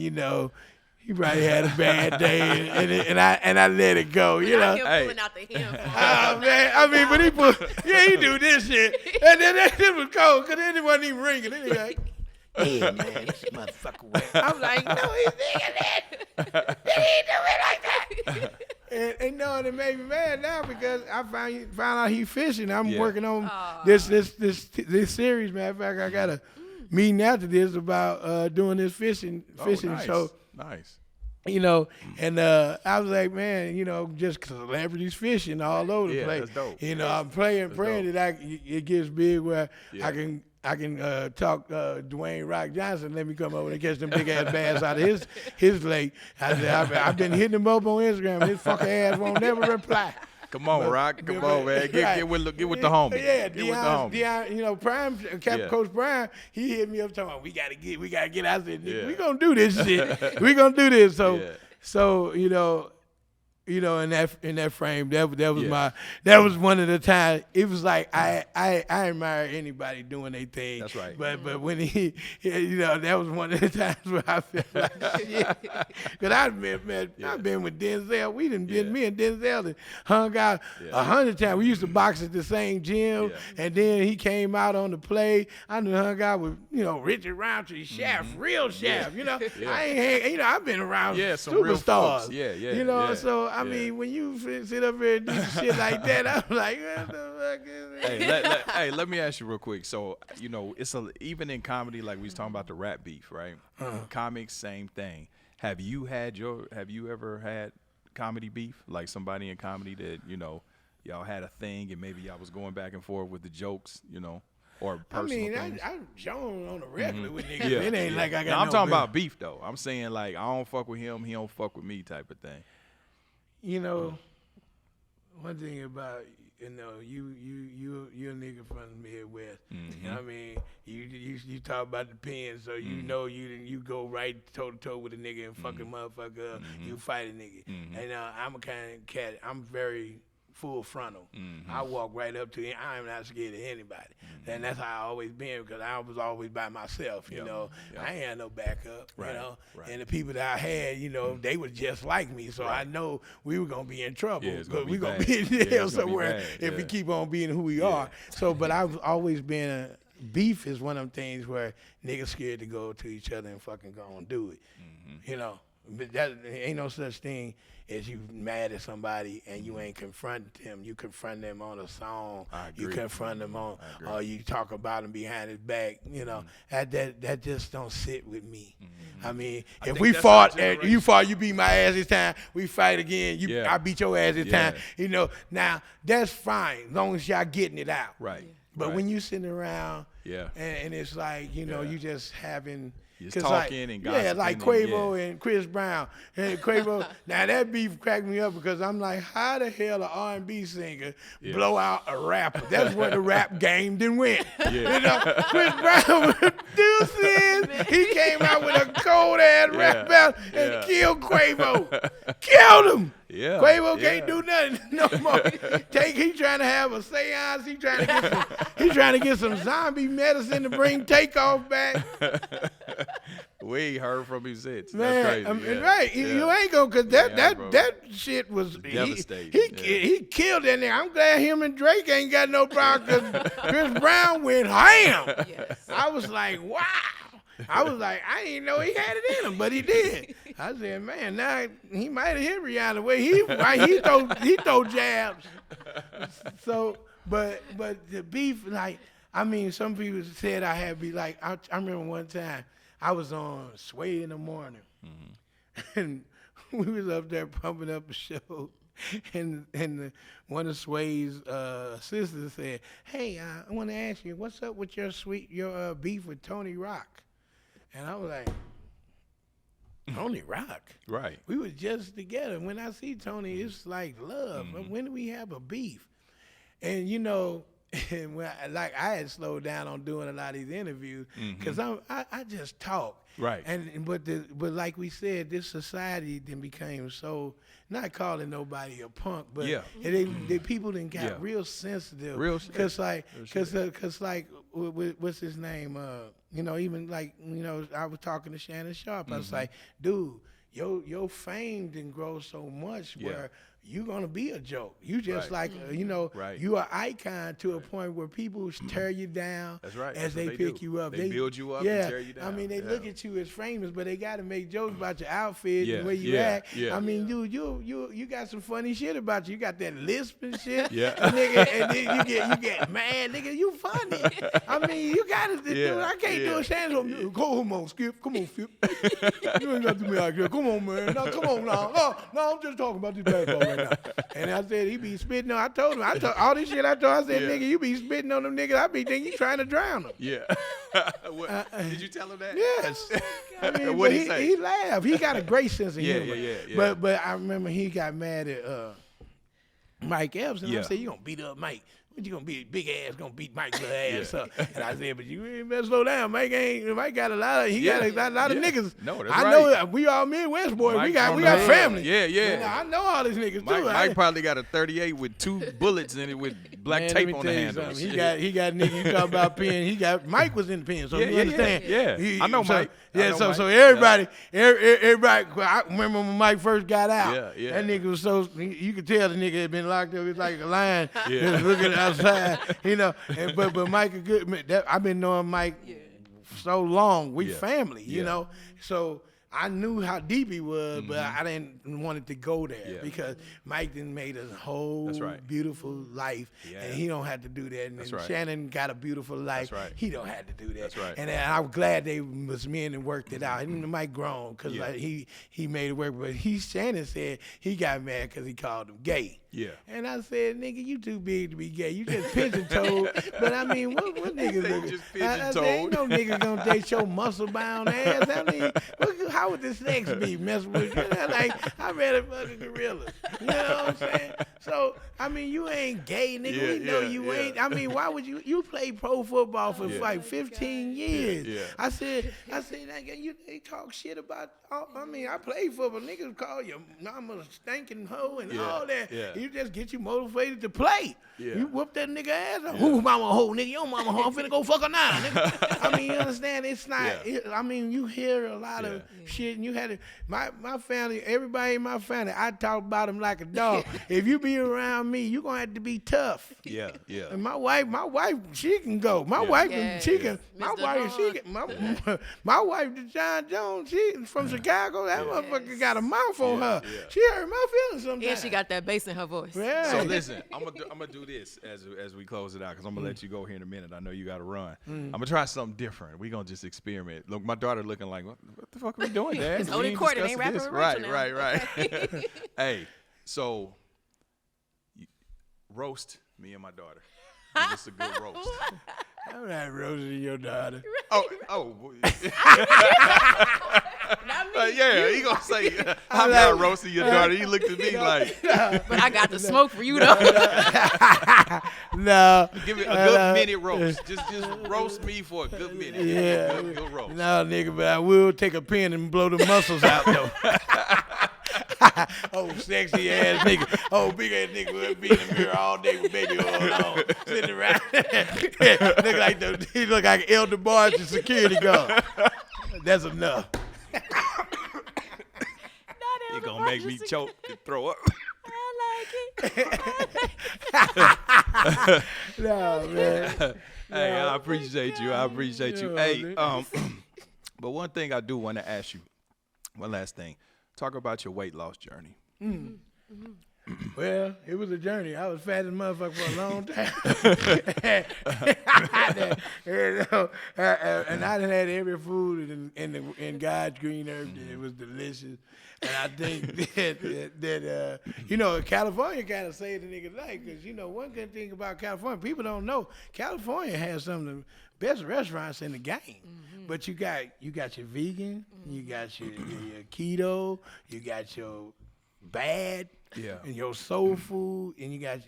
he probably had a bad day, and I let it go, Him pulling out the hem. Oh man, I mean, he do this shit, and then this was cold because then it wasn't even ringing. Then he like, yeah, man, this motherfucker wet. I'm like, no, he's thinking that. He ain't do it like that. And it made me mad now because I found out he fishing. I'm working on this series. Matter of fact, I got a meeting after this about doing this fishing nice. show. Nice. And I was like, man, just celebrities fishing all over the place. That's dope. I'm praying that it gets big where I can talk Dwayne Rock Johnson. Let me come over and catch them big ass bass out of his lake. I said, I've been hitting him up on Instagram. His fucking ass won't never reply. Come on, Rock. Come on, man. Get with the homie. Yeah, get with the homie. Deion, Prime, Coach Prime, he hit me up talking about we gotta get. I said, we gonna do this shit. We gonna do this. So in that frame, that was one of the times. It was like I admire anybody doing their thing. That's right. But when that was one of the times where I felt like shit. Cause I've been with Denzel. We done been me and Denzel and hung out 100 times. We used to box at the same gym, and then he came out on the play. I done hung out with Richard Roundtree, Shaft, real Shaft. I ain't I've been around some real superstars. folks. So. I mean, when you sit up here and do shit like that, I'm like, what the fuck is this? Hey, let me ask you real quick. So, it's even in comedy, like we was talking about the rap beef, right? Comics, same thing. Have you ever had comedy beef? Like somebody in comedy that, y'all had a thing and maybe y'all was going back and forth with the jokes, or personal things? I'm Jon on the regular with niggas. It ain't like I got I'm talking about beef, though. I'm saying, like, I don't fuck with him, he don't fuck with me type of thing. One thing about you a nigga from the Midwest. You know what I mean? You talk about the pen, so you go right toe to toe with a nigga and fuck a motherfucker up. You fight a nigga. And I'm a kind of cat. I'm very full frontal. I walk right up to him. I'm not scared of anybody. And that's how I always been because I was always by myself, I ain't had no backup, Right. And the people that I had, they were just like me. So I know we were going to be in trouble. We're going to be in jail somewhere if we keep on being who we are. So, but I've always been beef is one of them things where niggas scared to go to each other and fucking go and do it, But that ain't no such thing as you mad at somebody and you ain't confront them. You confront them on a song. You confront them on, or you talk about him behind his back. That just don't sit with me. I mean, if we fought, you beat my ass this time. We fight again. I beat your ass this time. Now that's fine, as long as y'all getting it out. Right. But Right. when you sitting around, Yeah. and it's like, you know, Yeah. you just having. Just 'cause talking like, and yeah, gossiping like and- Quavo yeah. and Chris Brown. And Quavo, now that beef cracked me up because I'm like, how the hell an R&B singer blow out a rapper? That's where the rap game then went. Yeah. You know, Chris Brown deuces. He came out with a cold ass rap battle and Yeah. killed Quavo. Killed him. Yeah. Quavo Yeah. can't do nothing no more. He trying to have a seance. He trying to get some zombie medicine to bring Takeoff back. We ain't heard from him since. Man, That's crazy. I mean, yeah. right? Yeah. You ain't gonna, cause that bro. that shit was Devastating. He killed that nigga. I'm glad him and Drake ain't got no problem because Chris Brown went ham. Yes. I was like, wow. I was like, I didn't know he had it in him, but he did. I said, man, now he might have hit Rihanna the way he throw jabs. So, but the beef, like, I mean, some people said I had be like, I remember one time I was on Sway in the Morning, and we was up there pumping up a show, and one of Sway's sisters said, "Hey, I want to ask you, what's up with your beef with Tony Rock?" And I was like, Tony Rock? Right. We was just together. When I see Tony, it's like love. When do we have a beef? And you know, and I had slowed down on doing a lot of these interviews because I just talk. Right. But like we said, this society then became so, not calling nobody a punk, but they people then got real sensitive. Cause what's his name? You know, even like, you know, I was talking to Shannon Sharpe. I was like, dude, your fame didn't grow so much where you're gonna be a joke. You just you know, you are icon to a point where people tear you down. That's right. As That's they what pick do. you up. They build you up and tear you down. I mean, they look at you as famous, but they got to make jokes about your outfit and Yeah, where you yeah, act. yeah. I mean, dude, you got some funny shit about you. You got that lisp and shit. Yeah. Nigga, and then you get mad, nigga. You funny. I mean, you got to do. Yeah, I can't do a Shannon. Come on, Skip. Come on, Skip. You ain't got to be out here. Come on, man. No, come on now. No, I'm just talking about this basketball right now. And I said he be spitting on. I told him all this shit. I said, nigga, you be spitting on them niggas. I be thinking you trying to drown them. Yeah. Did you tell him that? Yes. I mean, What'd but he say? he laughed. He got a great sense of humor. Yeah. But I remember he got mad at Mike Epps, and I Yeah. said, you gonna beat up Mike. What you gonna be, big ass gonna beat Mike's little ass up? And I said, but you ain't better slow down. Mike got a lot of niggas. No, that's I know we all Midwest boys. Mike we got on the hood. family. Yeah. You know, I know all these niggas too. Mike probably got a 38 with 2 bullets in it with black Man, tape let me on the tell you handles. something. He got niggas. You talk about pen. Mike was in the pen, so you understand. Yeah. I know Mike. So everybody. I remember when Mike first got out. Yeah. That nigga was so. You could tell the nigga had been locked up. It's like a lion Yeah. just looking outside. You know. But Mike a good. I've been knowing Mike so long. We family. You know. So I knew how deep he was, but I didn't want it to go there because Mike done made a whole beautiful life, and he don't have to do that. And Shannon got a beautiful life. He don't have to do that. That's right. And I'm glad they was men and worked it out. And Mike grown because he made it work. But Shannon said he got mad because he called him gay. Yeah. And I said, nigga, you too big to be gay. You just pigeon-toed. But I mean, what niggas look? just I said, ain't no nigga gonna date your muscle-bound ass. I mean, how would the sex be messing with you? Like, I rather fucking gorillas. You know what I'm saying? So, I mean, you ain't gay, nigga. We know you ain't. I mean, why would you play pro football for like 15 years? Yeah. I said, nigga, they talk shit about. I mean, I played football. Niggas call your mama a stinking hoe and all that. Yeah. You just get you motivated to play. Yeah. You whoop that nigga ass up. Who mama a hoe, nigga? Your mama a hoe. I'm finna go fuck her now, nigga. I mean, you understand? It's not. I mean, you hear a lot of shit, and you had to. My family, everybody in my family, I talk about them like a dog. If you be around me, you gonna have to be tough. Yeah. And my wife, she can go. My wife, she can. My Mr. wife, she can. My wife, John Jones, she from Chicago. That motherfucker got a mouth on her. She hurt my feelings sometimes. And she got that bass in her voice. Yeah. So listen, I'm gonna do this as we close it out because I'm gonna let you go here in a minute. I know you got to run. I'm gonna try something different. We gonna just experiment. Look, my daughter looking like, what the fuck are we doing, Dad? It's We only ain't court. It ain't discussing rapping this. with Rachel Right. Hey, so roast me and my daughter. Give us a good roast. I'm not roasting your daughter. Not me. Yeah, he gonna say, I'm not roasting your daughter. He looked at me like, But I got the smoke for you though. No. give me a good minute roast. Just roast me for a good minute. Yeah. Good roast. No, nigga, but I will take a pen and blow the muscles out, though. Oh, sexy ass nigga. Oh, big ass nigga will be in the mirror all day with baby oil on, sitting around. He look like Elder Barge and security guard. That's enough. He gonna make me choke and throw up. No, man. Hey, I appreciate you. Hey, but one thing I do want to ask you, one last thing. Talk about your weight loss journey. Well, it was a journey. I was fat as a motherfucker for a long time. And I done had every food in God's green earth, and it was delicious. And I think that California kind of saved the nigga's life, because, one good thing about California, people don't know, California has some of the best restaurants in the game. Mm-hmm. But you got your vegan, you got your keto, you got your bad, and your soul food, and you got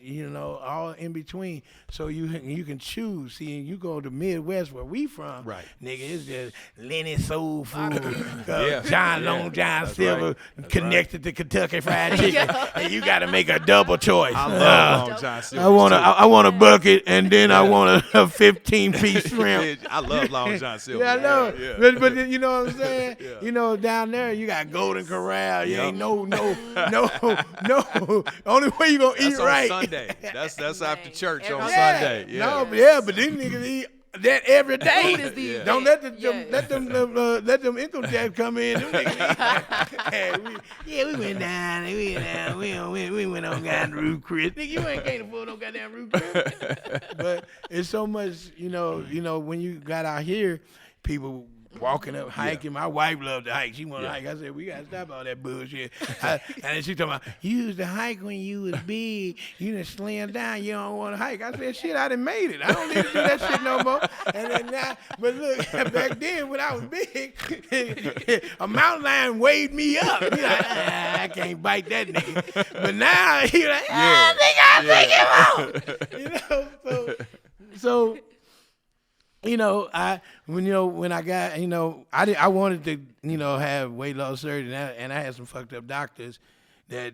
all in between. So you can choose. See, you go to Midwest where we from, right? Nigga, it's just Lenny soul food, Long John Silver connected to Kentucky Fried Chicken, and you got to make a double choice. I love Long John Silver. I want a bucket, and then I want a 15-piece shrimp. I love Long John Silver. Yeah, I know. Yeah. But you know what I'm saying? Yeah. Down there you got Golden Corral. You ain't no. Only way you gonna eat right. That's on Sunday. That's after church on Sunday. Yeah. No, but these niggas eat that every day. Don't let them income tax come in. Them niggas eat. We went down. We went on goddamn Ruth Chris. Nigga, you can't afford no goddamn Ruth Chris. But it's so much, when you got out here, people walking up, hiking. My wife loved to hike. She wanted to hike. I said, we got to stop all that bullshit. And then she talking about, you used to hike when you was big. You done slimmed down. You don't want to hike. I said, shit, I done made it. I don't need to do that shit no more. And then now, but look, back then when I was big, a mountain lion waved me up. He like, I can't bite that nigga. But now, he like, I think him out. So when I got, I wanted to, have weight loss surgery, and I had some fucked up doctors that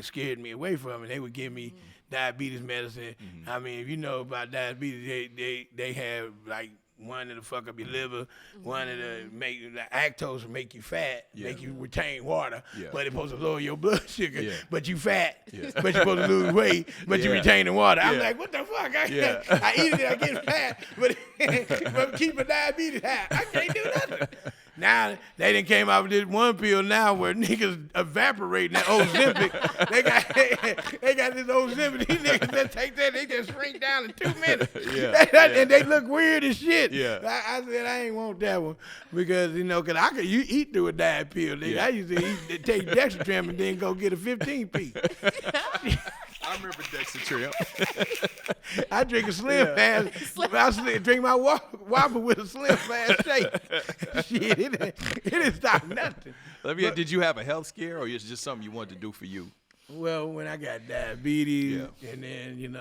scared me away from it. They would give me diabetes medicine. Mm-hmm. I mean, if you know about diabetes, they have like one that'll fuck up your liver, one that'll make the lactose will make you fat, make you retain water, but it's supposed to lower your blood sugar, but you fat, but you're supposed to lose weight, but you retaining water. I'm like, what the fuck? I eat it, I get fat, but keep my diabetes high. I can't do nothing. Now, they done came out with this one pill now where niggas evaporating that Ozempic. They got this Ozempic. These niggas that take that, they just shrink down in 2 minutes. And they look weird as shit. Yeah. I said, I ain't want that one because, because you eat through a diet pill, nigga. Yeah. I used to take Dexatrim and then go get a 15-piece. I remember Dexatrim. I drink a Slim Fast. I drink my Whopper with a Slim Fast shake. Shit, it didn't stop nothing. Did you have a health scare, or is it just something you wanted to do for you? Well, when I got diabetes, and then,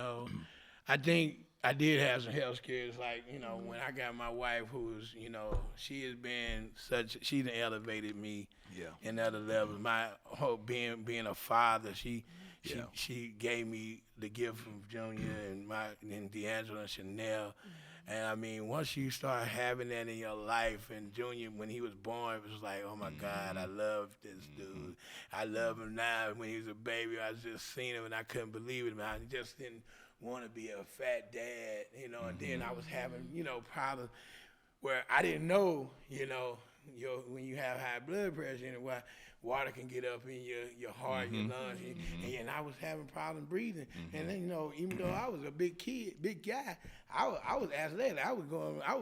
I think I did have some health scares. Like, when I got my wife, who's, she has been she done elevated me in other levels. My whole being a father, she gave me the gift from Junior and D'Angelo and Chanel. And I mean, once you start having that in your life, and Junior, when he was born, it was like, oh my God, I love this dude. I love him now. When he was a baby, I just seen him and I couldn't believe it. I just didn't want to be a fat dad, and then I was having, problems where I didn't know, when you have high blood pressure and water can get up in your heart, your lungs, and I was having problems breathing. And then, even though I was a big guy, I was athletic. I was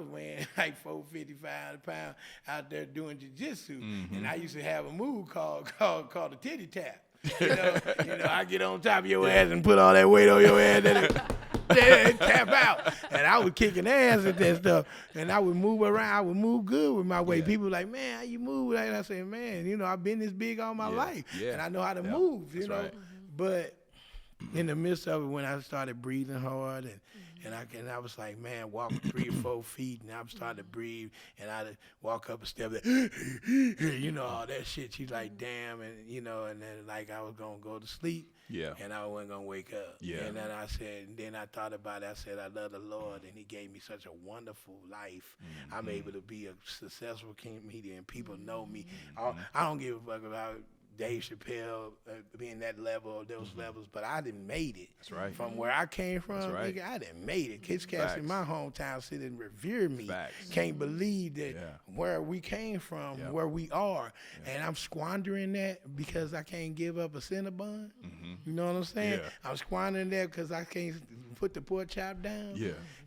weighing like 450, 500 pounds out there doing jiu-jitsu. And I used to have a move called the titty tap. I get on top of your ass and put all that weight on your ass. and tap out. And I was kicking ass at that stuff. And I would move around. I would move good with my weight. Yeah. People were like, man, how you move? And I said, man, you know, I've been this big all my life. Yeah. And I know how to move, you That's know. right. But in the midst of it, when I started breathing hard and I was like, man, walk 3 or 4 feet, and I was starting to breathe, and I'd walk up a step, you know, all that shit. She's like, damn, and you know, and then like I was gonna go to sleep, and I wasn't gonna wake up, and then I said, and then I thought about it. I said, I love the Lord, and He gave me such a wonderful life. I'm able to be a successful comedian. People know me. I don't give a fuck about Dave Chappelle being that level or those levels, but I done made it. That's right. From where I came from, nigga, I done made it. Kids cats in my hometown sit and revere me. Can't believe that where we came from, where we are, and I'm squandering that because I can't give up a Cinnabon. You know what I'm saying? I'm squandering that because I can't put the pork chop down.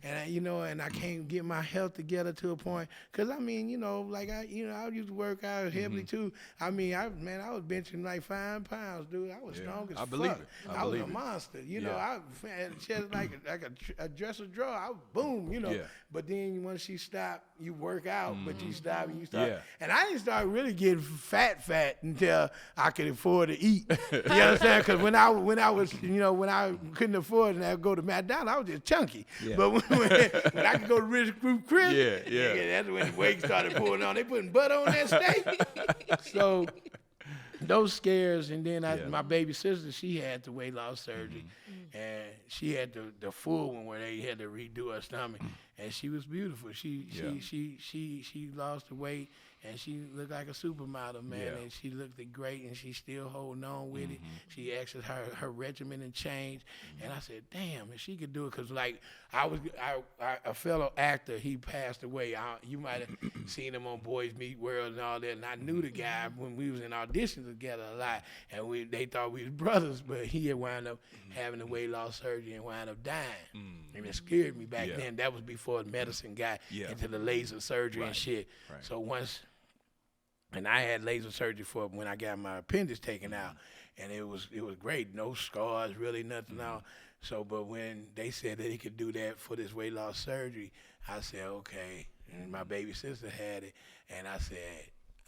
And you know, and I can't get my health together to a point. Cause I mean, you know, like I used to work out heavily too. I mean, I was benching like 5 pounds, dude. I was strong as fuck. I was a monster. You know, I had chest like a dresser drawer. I was boom, you know. But then once you stop, you work out, but you stop and you start. And I didn't start really getting fat until I could afford to eat. You understand? Because when I was, you know, when I couldn't afford and I would go to McDonald's, I was just chunky. But when I could go to Rich Group Chris, that's when the weight started pulling on. They putting butter on that steak. So those scares, and then my baby sister, she had the weight loss surgery, and she had the full one where they had to redo her stomach, and she was beautiful. She lost the weight, and she looked like a supermodel, man, and she looked great, and she's still holding on with it. She actually her regimen and changed, and I said, damn, if she could do it, because like a fellow actor, he passed away. You might have seen him on Boys Meet World and all that, and I knew the guy when we was in auditions together a lot, and they thought we was brothers, but he had wound up having a weight loss surgery and wound up dying, and it scared me back then. That was before the medicine got into the laser surgery and shit. So once. And I had laser surgery for when I got my appendix taken out, and it was great. No scars, really nothing out. So, but when they said that he could do that for this weight loss surgery, I said, okay. And my baby sister had it, and I said,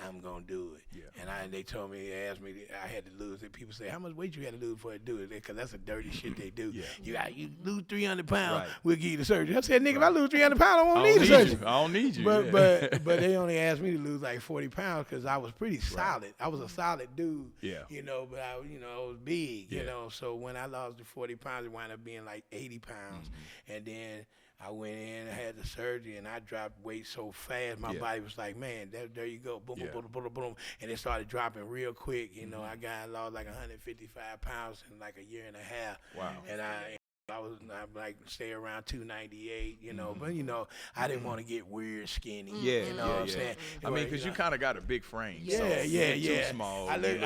I'm gonna do it. And they told me, they asked me, I had to lose it. People say, how much weight you had to lose before to do it? Because that's a dirty shit they do. You lose 300 pounds, we'll give you the surgery. I said, nigga, if I lose 300 pounds, I won't need the surgery. I don't need you. But they only asked me to lose like 40 pounds because I was pretty solid. I was a solid dude, you know, but I was big, you know. So when I lost the 40 pounds, it wound up being like 80 pounds. And then I went in, I had the surgery, and I dropped weight so fast, my body was like, man, there you go, boom, boom, boom, boom, boom, boom. And it started dropping real quick. You know, I lost like 155 pounds in like a year and a half. Wow. And I was like stay around 298, you know, but you know, I didn't want to get weird skinny. You know what I'm saying? I mean, because you kind of got a big frame. So too small. I look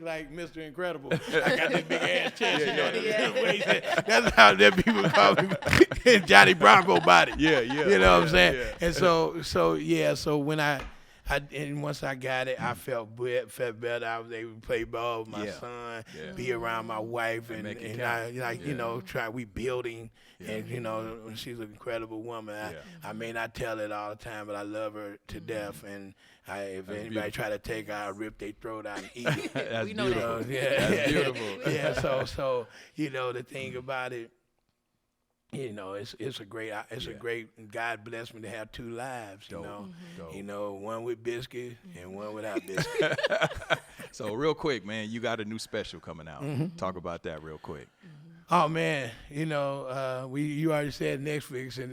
like Mr. Incredible. I got this big ass chest. You know, that's how that people call me, Johnny Bronco body. You know what I'm saying? And so when and once I got it, I felt better. I was able to play ball with my son, be around my wife, and you know, we building, and you know, she's an incredible woman. I may not tell it all the time, but I love her to death, and if anybody try to take her, I'll rip their throat out and eat it. That's we know beautiful. that. That's beautiful. So you know, the thing about it, you know, it's a great God blessed me to have 2 lives, you know. You know, one with biscuit and one without biscuit. So real quick, man, you got a new special coming out. Talk about that real quick. Oh man, you know, you already said Netflix, and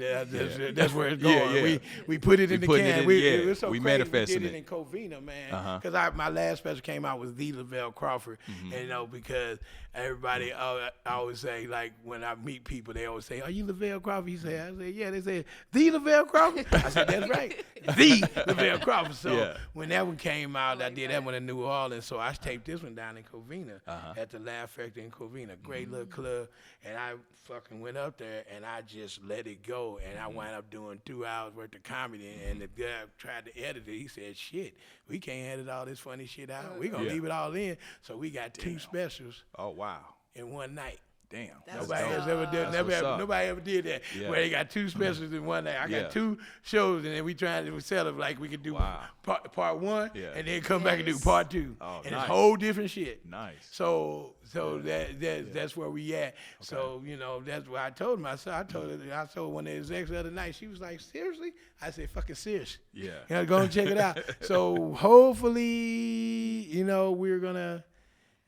that's where it's going. We put it in the can. It was so we crazy. manifested We did it in Covina, man. Because my last special came out with the Lavell Crawford, and you know, because everybody I always say, like when I meet people, they always say, "Are you Lavell Crawford?" I say, "Yeah." They say, "The Lavell Crawford." I said, "That's right, the Lavell Crawford." So when that one came out, I did that one in New Orleans. So I taped this one down in Covina at the Laugh Factory in Covina, great little club. And I fucking went up there and I just let it go. And I wound up doing 2 hours worth of comedy. And the guy tried to edit it. He said, shit, we can't edit all this funny shit out. We gonna leave it all in. So we got 2 specials. Oh, wow. In one night. Damn. That's Nobody what's has up. ever did. That's what's up. Nobody ever did that. Yeah. Where they got 2 specials in one night. I Yeah. got 2 shows, and then we sell them like we could do Wow. part 1, Yeah. and then come back and do Yes. part 2, Oh, and nice. it's whole different shit. Nice. So that's where we at. So that's what I told him. I told one of the execs the other night. She was like, "Seriously?" I said, "Fucking serious." Yeah. Go and check it out. So hopefully,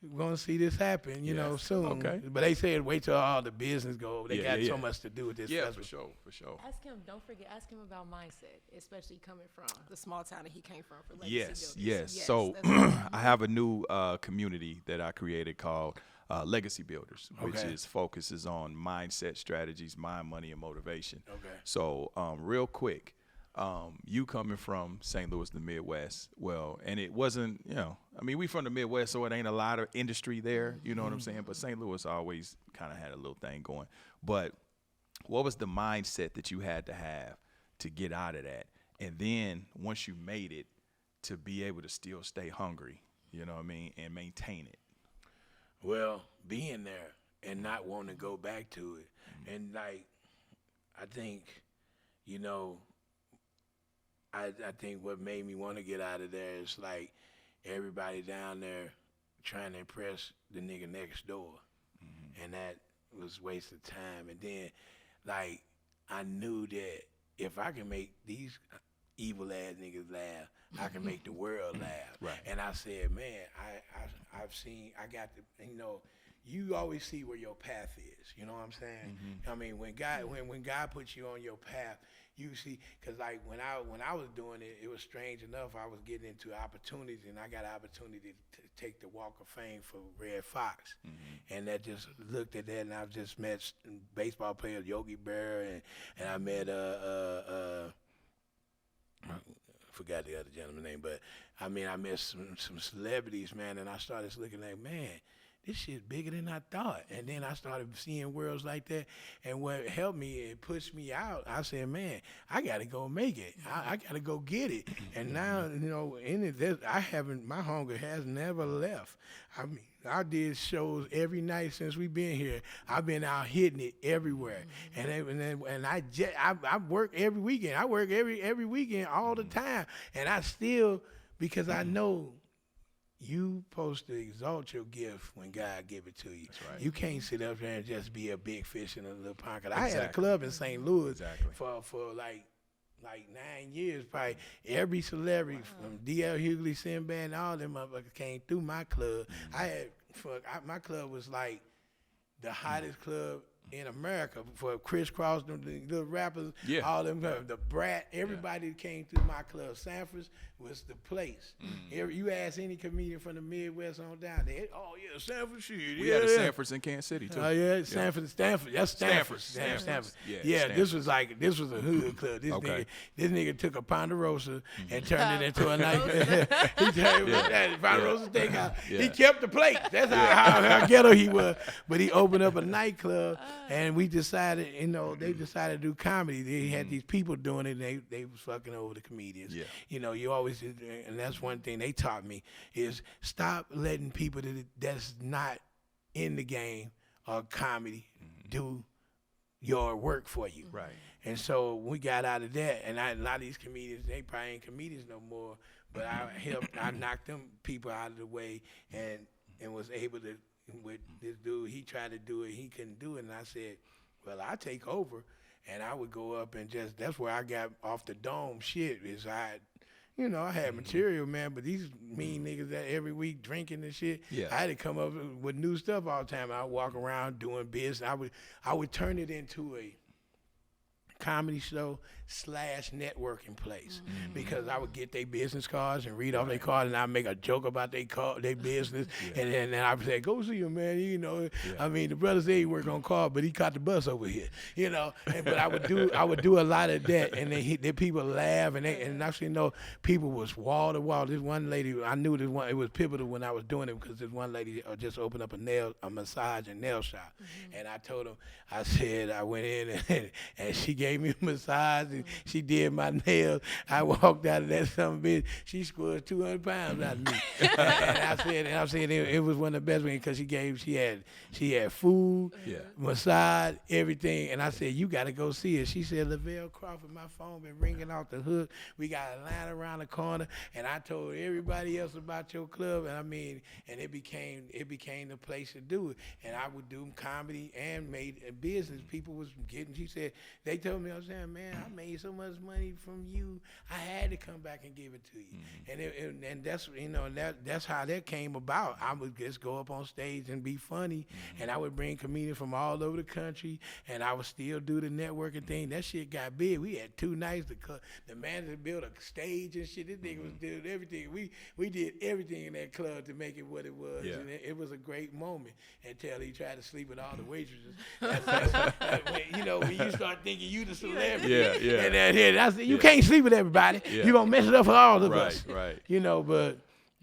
we're gonna see this happen, soon. Okay. But they said wait till all the business go. They Yeah, got yeah, so yeah. much to do with this Yeah, festival. for sure. Don't forget, ask him about mindset, especially coming from the small town that he came from for legacy builders. Yes. So that's- I have a new community that I created called Legacy Builders, which Okay. focuses on mindset strategies, mind, money, and motivation. Okay. So real quick, you coming from St. Louis, the Midwest, and it wasn't, we from the Midwest, so it ain't a lot of industry there, you know what I'm saying? But St. Louis always kind of had a little thing going. But what was the mindset that you had to have to get out of that? And then once you made it, to be able to still stay hungry, you know what I mean, and maintain it. Well, being there and not wanting to go back to it, and I think, I think what made me want to get out of there is like everybody down there trying to impress the nigga next door, and that was waste of time. And then, like, I knew that if I can make these evil ass niggas laugh, I can make the world laugh. Right. And I said, man, I've seen, I got the, you always see where your path is. You know what I'm saying? I mean, when God puts you on your path, you see, because like when I was doing it, it was strange enough. I was getting into opportunities, and I got an opportunity to take the Walk of Fame for Red Fox, and that just looked at that, and I just met baseball players Yogi Berra, and I met I forgot the other gentleman's name, but I met some celebrities, man, and I started looking like, man, this shit's bigger than I thought. And then I started seeing worlds like that, and what helped me, it pushed me out. I said, man, I got to go make it. I got to go get it. And now, in it, my hunger has never left. I mean, I did shows every night since we've been here. I've been out hitting it everywhere, and I work every weekend. I work every weekend all the time, and I still, because I know you supposed to exalt your gift when God give it to you. That's right. You can't sit up there and just be a big fish in a little pond. 'Cause I had a club in St. Louis for like 9 years, probably every celebrity from D.L. Hughley, Sinbad, and all them motherfuckers came through my club. My club was like the hottest club in America for Crisscross, the little rappers, all them, the Brat, everybody that came through my club. Sanford's was the place. You ask any comedian from the Midwest on down there, oh yeah, Sanford shit. We had a Sanford's in Kansas City too. Oh yeah, Stanford. That's Stanford. Stanford. Yeah, Stanford. this was a hood club. Okay. This nigga took a Ponderosa and turned it into a night. He turned Ponderosa steakhouse. Yeah. He kept the plate. That's how ghetto he was. But he opened up a nightclub, and we decided, they decided to do comedy. They had these people doing it. And they was fucking over the comedians. Yeah. You always, and that's one thing they taught me is stop letting people that's not in the game or comedy do your work for you. Right. And so we got out of that, and a lot of these comedians, they probably ain't comedians no more, but I knocked them people out of the way and was able to, with this dude, he tried to do it, he couldn't do it, and I said, well, I take over, and I would go up and that's where I got off the dome shit, is I had material, man, but these mean niggas that every week drinking and shit, I had to come up with new stuff all the time. I would walk around doing business. I would turn it into a comedy show / networking place, because I would get their business cards and read off their card, and I'd make a joke about their business, and then I'd say, go see him, man. I mean, the brother said he worked on card, but he caught the bus over here, but I would do a lot of that, and then people laugh, and actually people was wall to wall. This one lady, I knew this one, it was pivotal when I was doing it, because this one lady just opened up a massage and nail shop, and I told him, I said, I went in and she gave me a massage, She did my nails. I walked out of that son bitch. She squished 200 pounds out of me. and I said it was one of the best ones because she had food, massage, everything. And I said, you got to go see it. She said, Lavell Crawford, my phone been ringing off the hook. We got a line around the corner. And I told everybody else about your club. And it became the place to do it. And I would do comedy and made a business. People was getting, she said, they told me, I was saying, man, I made so much money from you. I had to come back and give it to you. And that's, that's how that came about. I would just go up on stage and be funny. And I would bring comedians from all over the country. And I would still do the networking thing. That shit got big. We had 2 nights. The manager built a stage and shit. This nigga was doing everything. We did everything in that club to make it what it was. And it was a great moment until he tried to sleep with all the waitresses. When you start thinking you the celebrity. And I said, you can't sleep with everybody. You gonna mess it up for all of us. Right.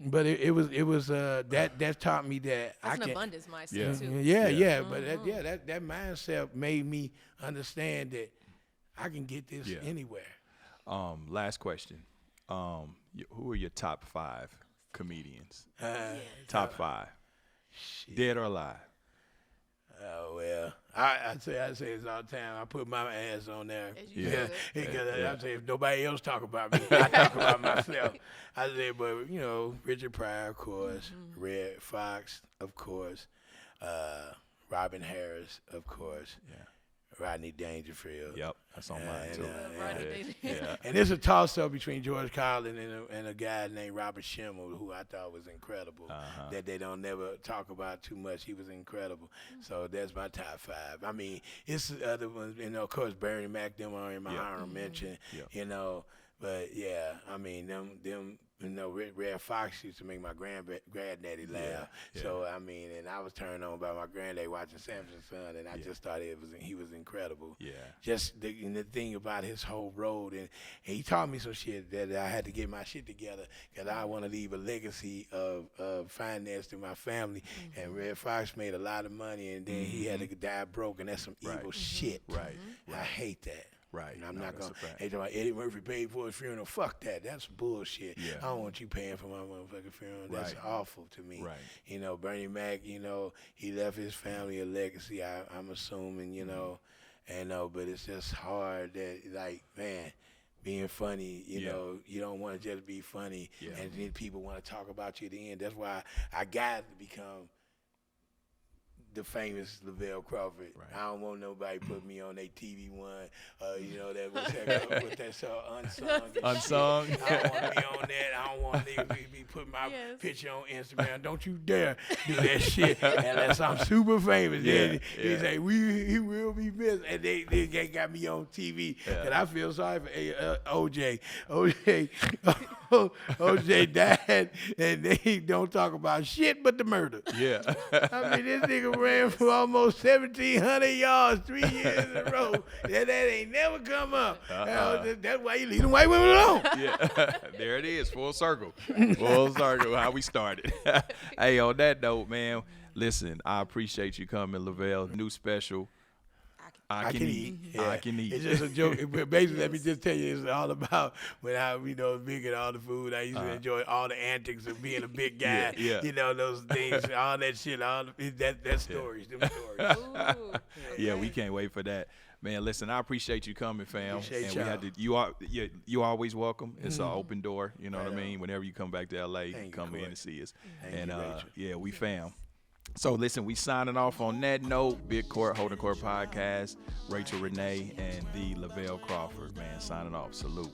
But it was that taught me that that's I an abundance mindset too. But that mindset made me understand that I can get this anywhere. Last question. Who are your top 5 comedians? Top 5. Shit. Dead or alive? Oh, well, I say this all the time. I put my ass on there. Because I say if nobody else talk about me, I talk about myself. I say, but, Richard Pryor, of course, Red Fox, of course, Robin Harris, of course. Rodney Dangerfield. Yep, that's on mine too. And there's a toss-up between George Carlin and a guy named Robert Schimmel, who I thought was incredible. That they don't never talk about too much. He was incredible. So that's my top 5. I mean, it's the other ones. Of course, Bernie Mac. Them are in my honorable mention. But yeah, I mean them. Red Fox used to make my granddaddy laugh. So I mean, and I was turned on by my granddaddy watching Samson's Son, and I just thought he was incredible. Just the thing about his whole road, and he taught me some shit that I had to get my shit together because I want to leave a legacy of finance to my family. And Red Fox made a lot of money, and then he had to die broke, and that's some evil shit. I hate that. And I'm not going to, hey, Eddie Murphy paid for his funeral. Fuck that. That's bullshit. I don't want you paying for my motherfucking funeral. That's awful to me. Bernie Mac, he left his family a legacy, I'm assuming, but it's just hard that, like, man, being funny, you don't want to just be funny, and then people want to talk about you at the end. That's why I got to become the famous Lavell Crawford. I don't want nobody put me on their TV one. With that show Unsung. I don't want to be on that. I don't want niggas to be putting my picture on Instagram. Don't you dare do that shit unless I'm super famous. Then he say he will be missed, and they got me on TV. And I feel sorry for OJ. OJ died, and they don't talk about shit but the murder. I mean, this nigga ran for almost 1,700 yards 3 years in a row. That ain't never come up. That's why you leave them white women alone. There it is, full circle. Full circle, how we started. Hey, on that note, man, listen, I appreciate you coming, Lavell. New special. I can eat. I can eat. It's just a joke. Basically, let me just tell you, it's all about when I, big at all the food. I used to enjoy all the antics of being a big guy. Those things, all that shit, that stories, them stories. We can't wait for that. Man, listen, I appreciate you coming, fam. Appreciate and y'all. You always welcome. It's an open door. You know what I mean? Whenever you come back to LA, come in and see us. Thank you, we fam. So listen, we signing off on that note. Big Court, Holdin Court Podcast, Rachel Renee, and the Lavell Crawford, man, signing off. Salute.